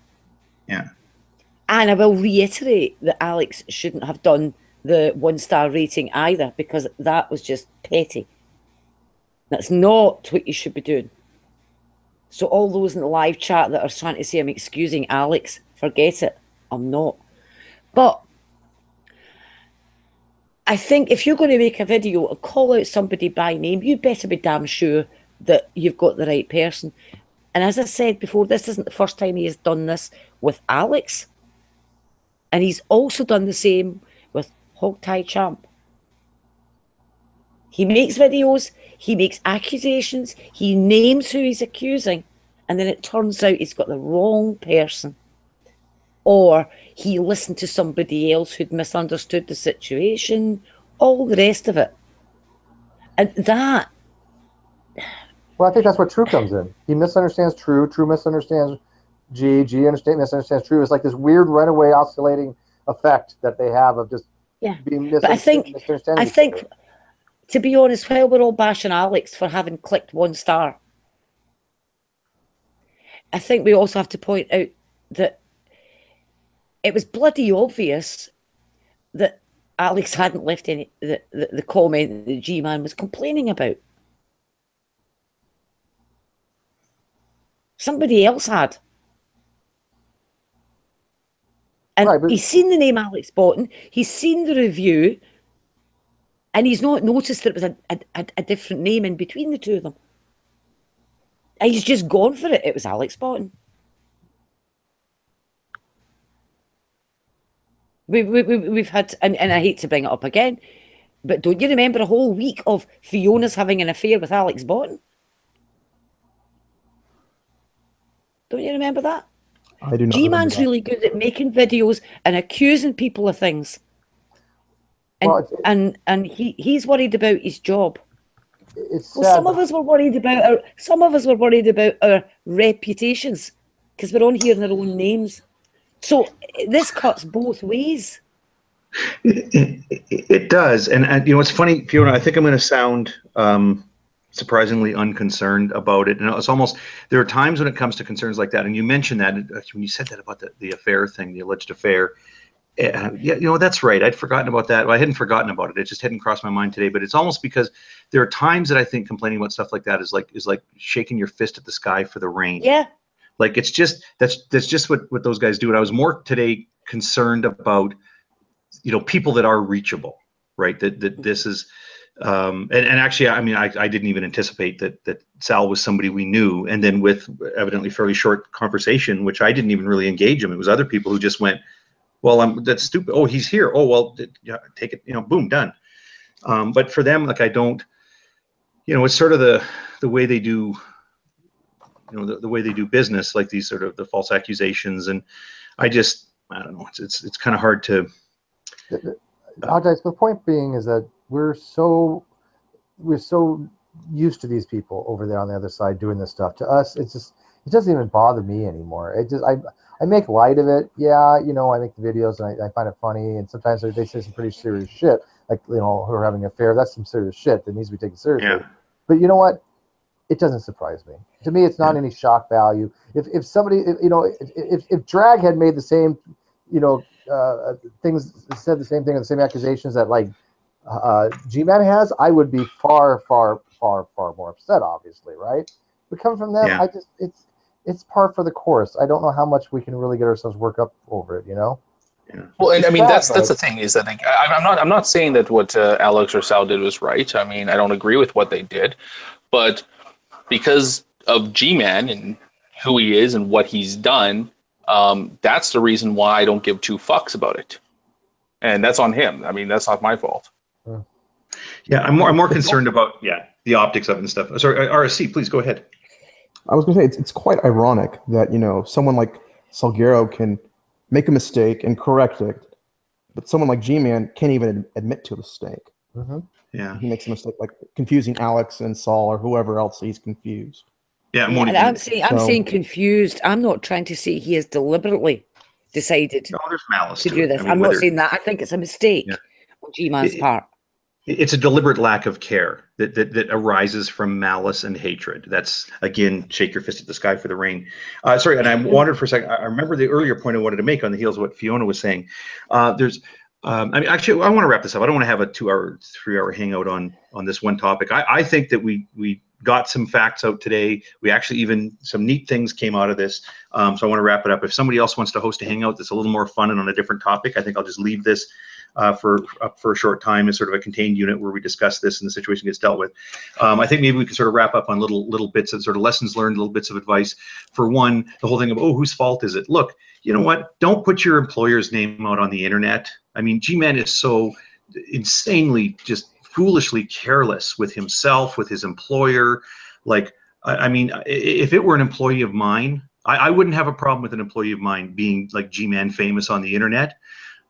Yeah. And I will reiterate that Alex shouldn't have done the 1-star rating either, because that was just petty. That's not what you should be doing. So all those in the live chat that are trying to say I'm excusing Alex, forget it. I'm not. But I think if you're going to make a video and call out somebody by name, you better be damn sure that you've got the right person. And as I said before, this isn't the first time he has done this with Alex. And he's also done the same with Hogtie Champ. He makes videos, he makes accusations, he names who he's accusing, and then it turns out he's got the wrong person. Or he listened to somebody else who'd misunderstood the situation, all the rest of it. And that... Well, I think that's where True comes in. He misunderstands True, True misunderstands G misunderstands True. It's like this weird runaway oscillating effect that they have of just being misunderstanding. But I think, to be honest, while we're all bashing Alex for having clicked 1 star, I think we also have to point out that it was bloody obvious that Alex hadn't left any the comment that G-Man was complaining about. Somebody else had. And he's seen the name Alex Boughton, he's seen the review, and he's not noticed that it was a different name in between the two of them. And he's just gone for it. It was Alex Boughton. We've had, and I hate to bring it up again, but don't you remember a whole week of Fiona's having an affair with Alex Boughton? Don't you remember that? I do not. G-Man's really good at making videos and accusing people of things. And Well, he's worried about his job. It's Well, sad, some of us were worried about our reputations because we're on here in our own names. So this cuts both ways. It does, and you know it's funny, Fiona. I think I'm going to sound surprisingly unconcerned about it. And it's almost, there are times when it comes to concerns like that, and you mentioned that when you said that about the affair thing, the alleged affair. Yeah, you know, that's right. I'd forgotten about that. Well, I hadn't forgotten about it. It just hadn't crossed my mind today. But it's almost because there are times that I think complaining about stuff like that is like shaking your fist at the sky for the rain. Yeah. Like it's just that's just what those guys do. And I was more today concerned about, you know, people that are reachable, right? That this is, and actually, I mean, I didn't even anticipate that Sal was somebody we knew. And then with evidently fairly short conversation, which I didn't even really engage him. It was other people who just went, well, that's stupid. Oh, he's here. Oh, well, yeah, take it, you know, boom, done. But for them, like, I don't, you know, it's sort of the way they do, you know, the way they do business, like these sort of the false accusations. And I don't know, it's kind of hard to. The point being is that we're so used to these people over there on the other side doing this stuff. To us, it doesn't even bother me anymore. I make light of it. Yeah, you know, I make the videos and I find it funny. And sometimes they say some pretty serious shit, like, you know, who are having an affair. That's some serious shit that needs to be taken seriously. Yeah. But you know what? It doesn't surprise me. To me, it's not any shock value. If somebody, you know, if Drag had made the same, you know, said the same thing, and the same accusations that like G-Man has, I would be far more upset, obviously, right? But coming from them, Yeah. it's par for the course. I don't know how much we can really get ourselves worked up over it, you know? Yeah. Well, and I mean, sad, that's the thing is that like, I'm not saying that what Alex or Sal did was right. I mean, I don't agree with what they did, but because of G-Man and who he is and what he's done, that's the reason why I don't give two fucks about it, and that's on him. I mean, that's not my fault. Yeah, I'm more concerned about the optics of it and stuff. Sorry, RSC, please go ahead. I was going to say it's quite ironic that, you know, someone like Salguero can make a mistake and correct it, but someone like G-Man can't even admit to a mistake. Mm-hmm. Yeah, he makes a mistake, like confusing Alex and Saul or whoever else he's confused. Yeah, I'm saying confused. I'm not trying to say he has deliberately decided there's malice to do this. I mean, I'm not saying that. I think it's a mistake on G-Man's part. It's a deliberate lack of care that arises from malice and hatred. That's, again, shake your fist at the sky for the rain. Sorry, and I wandered for a second. I remember the earlier point I wanted to make on the heels of what Fiona was saying. I mean, actually, I want to wrap this up. I don't want to have a 2-hour, 3-hour hangout on this one topic. I think that we got some facts out today. We actually even some neat things came out of this. So I want to wrap it up. If somebody else wants to host a hangout that's a little more fun and on a different topic, I think I'll just leave this for a short time as sort of a contained unit where we discuss this and the situation gets dealt with. I think maybe we can sort of wrap up on little bits of sort of lessons learned, little bits of advice. For one, the whole thing of, oh, whose fault is it? Look, you know what? Don't put your employer's name out on the internet. I mean, G-Man is so insanely just foolishly careless with himself, with his employer. Like, I mean, if it were an employee of mine, I wouldn't have a problem with an employee of mine being like G-Man famous on the internet.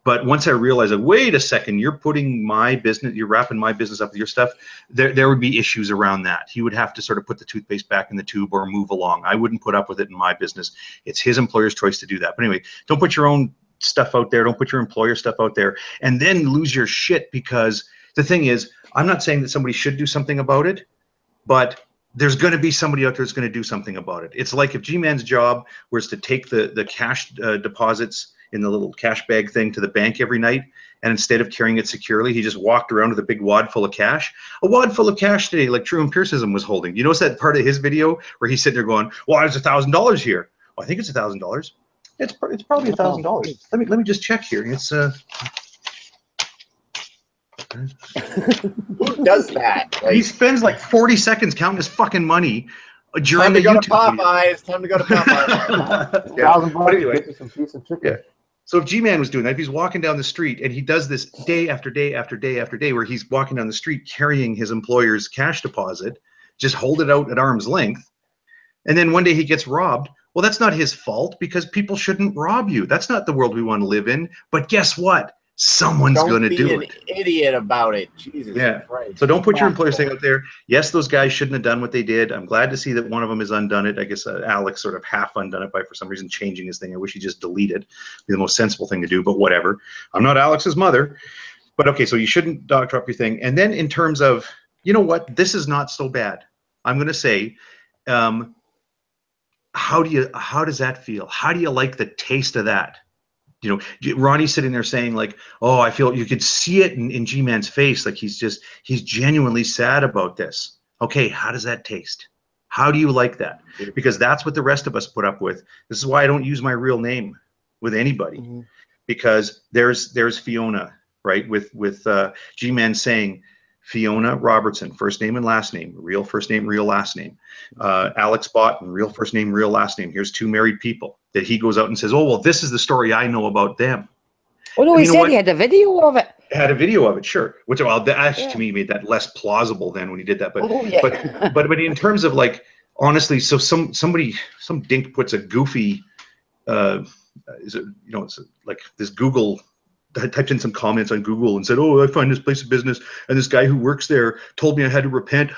But once I realized, like, wait a second, you're putting my business, you're wrapping my business up with your stuff, there would be issues around that. He would have to sort of put the toothpaste back in the tube or move along. I wouldn't put up with it in my business. It's his employer's choice to do that. But anyway, don't put your own stuff out there. Don't put your employer stuff out there and then lose your shit, because the thing is, I'm not saying that somebody should do something about it, but there's going to be somebody out there that's going to do something about it. It's like if G-Man's job was to take the cash deposits in the little cash bag thing to the bank every night, and instead of carrying it securely, he just walked around with a big wad full of cash. A wad full of cash today, like True Empiricism was holding. You notice that part of his video where he's sitting there going, well, there's $1,000 here. Well, I think it's $1,000. It's probably $1,000. Let me just check here. It's Who does that? Like, he spends like 40 seconds counting his fucking money during time to the go to YouTube video. Popeyes. Time to go to Popeyes. Yeah. $1,000 But anyway, get you some piece of chicken. yeah. So if G-Man was doing that, if he's walking down the street and he does this day after day after day after day, where he's walking down the street carrying his employer's cash deposit, just hold it out at arm's length, and then one day he gets robbed, well, Well, that's not his fault because people shouldn't rob you. That's not the world we want to live in. But guess what? Someone's going to do it. Don't be an idiot about it. Jesus Christ. So don't put your employer's thing out there. Yes, those guys shouldn't have done what they did. I'm glad to see that one of them has undone it. I guess Alex sort of half undone it by, for some reason, changing his thing. I wish he just deleted. Be the most sensible thing to do, but whatever. I'm not Alex's mother. But okay, so you shouldn't drop your thing. And then in terms of, you know what? This is not so bad. I'm going to say, how does that feel? How do you like the taste of that? You know, Ronnie's sitting there saying like, oh, I feel, you could see it in G-Man's face. Like he's genuinely sad about this. Okay, how does that taste? How do you like that? Because that's what the rest of us put up with. This is why I don't use my real name with anybody, because there's Fiona, right? With G-Man saying, Fiona Robertson, first name and last name, real first name, real last name. Alex Botten, real first name, real last name. Here's two married people. That he goes out and says, oh, well, this is the story I know about them. Oh, no, he said he had a video of it. Had a video of it, sure. Which, well, that actually to me made that less plausible than when he did that. But but in terms of like, honestly, so some dink puts a goofy, is it, you know, it's like this Google, typed in some comments on Google and said, oh, I find this place of business and this guy who works there told me I had to repent.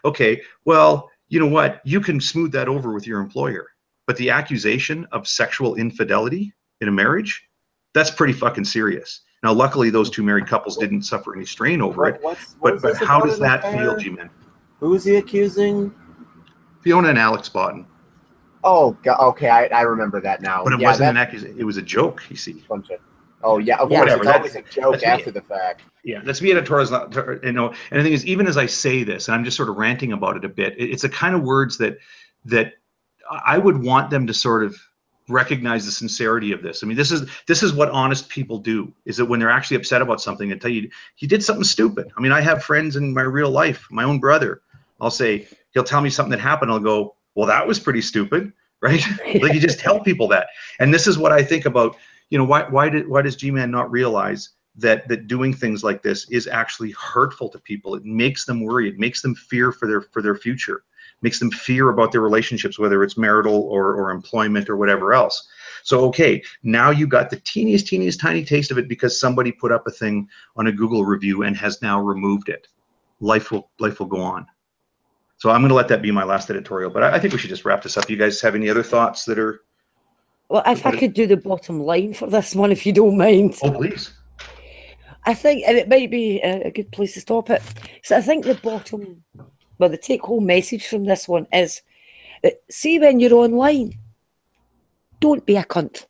Okay, well, you know what? You can smooth that over with your employer. But the accusation of sexual infidelity in a marriage, that's pretty fucking serious. Now, luckily, those two married couples didn't suffer any strain over it. But how does that feel, G-Man? Who is he accusing? Fiona and Alex Botten. Oh, okay, I remember that now. But it wasn't an accusation. It was a joke, you see. Oh, yeah, of course, it's always a joke after the fact. Yeah, let's be editorials, you know. And the thing is, even as I say this, and I'm just sort of ranting about it a bit, it's the kind of words that I would want them to sort of recognize the sincerity of this. I mean, this is what honest people do, is that when they're actually upset about something and tell you, he did something stupid. I mean, I have friends in my real life, my own brother, I'll say, he'll tell me something that happened. I'll go, well, that was pretty stupid, right? Like you just tell people that. And this is what I think about, you know, why does G-Man not realize that doing things like this is actually hurtful to people? It makes them worry. It makes them fear for their future. Makes them fear about their relationships, whether it's marital or employment or whatever else. So, okay, now you got the teeniest tiny taste of it because somebody put up a thing on a Google review and has now removed it. Life will go on. So I'm going to let that be my last editorial, but I think we should just wrap this up. You guys have any other thoughts that are? Well, if I could do the bottom line for this one, if you don't mind. Oh, please. I think, and it might be a good place to stop it. So I think the take-home message from this one is that, see, when you're online, don't be a cunt.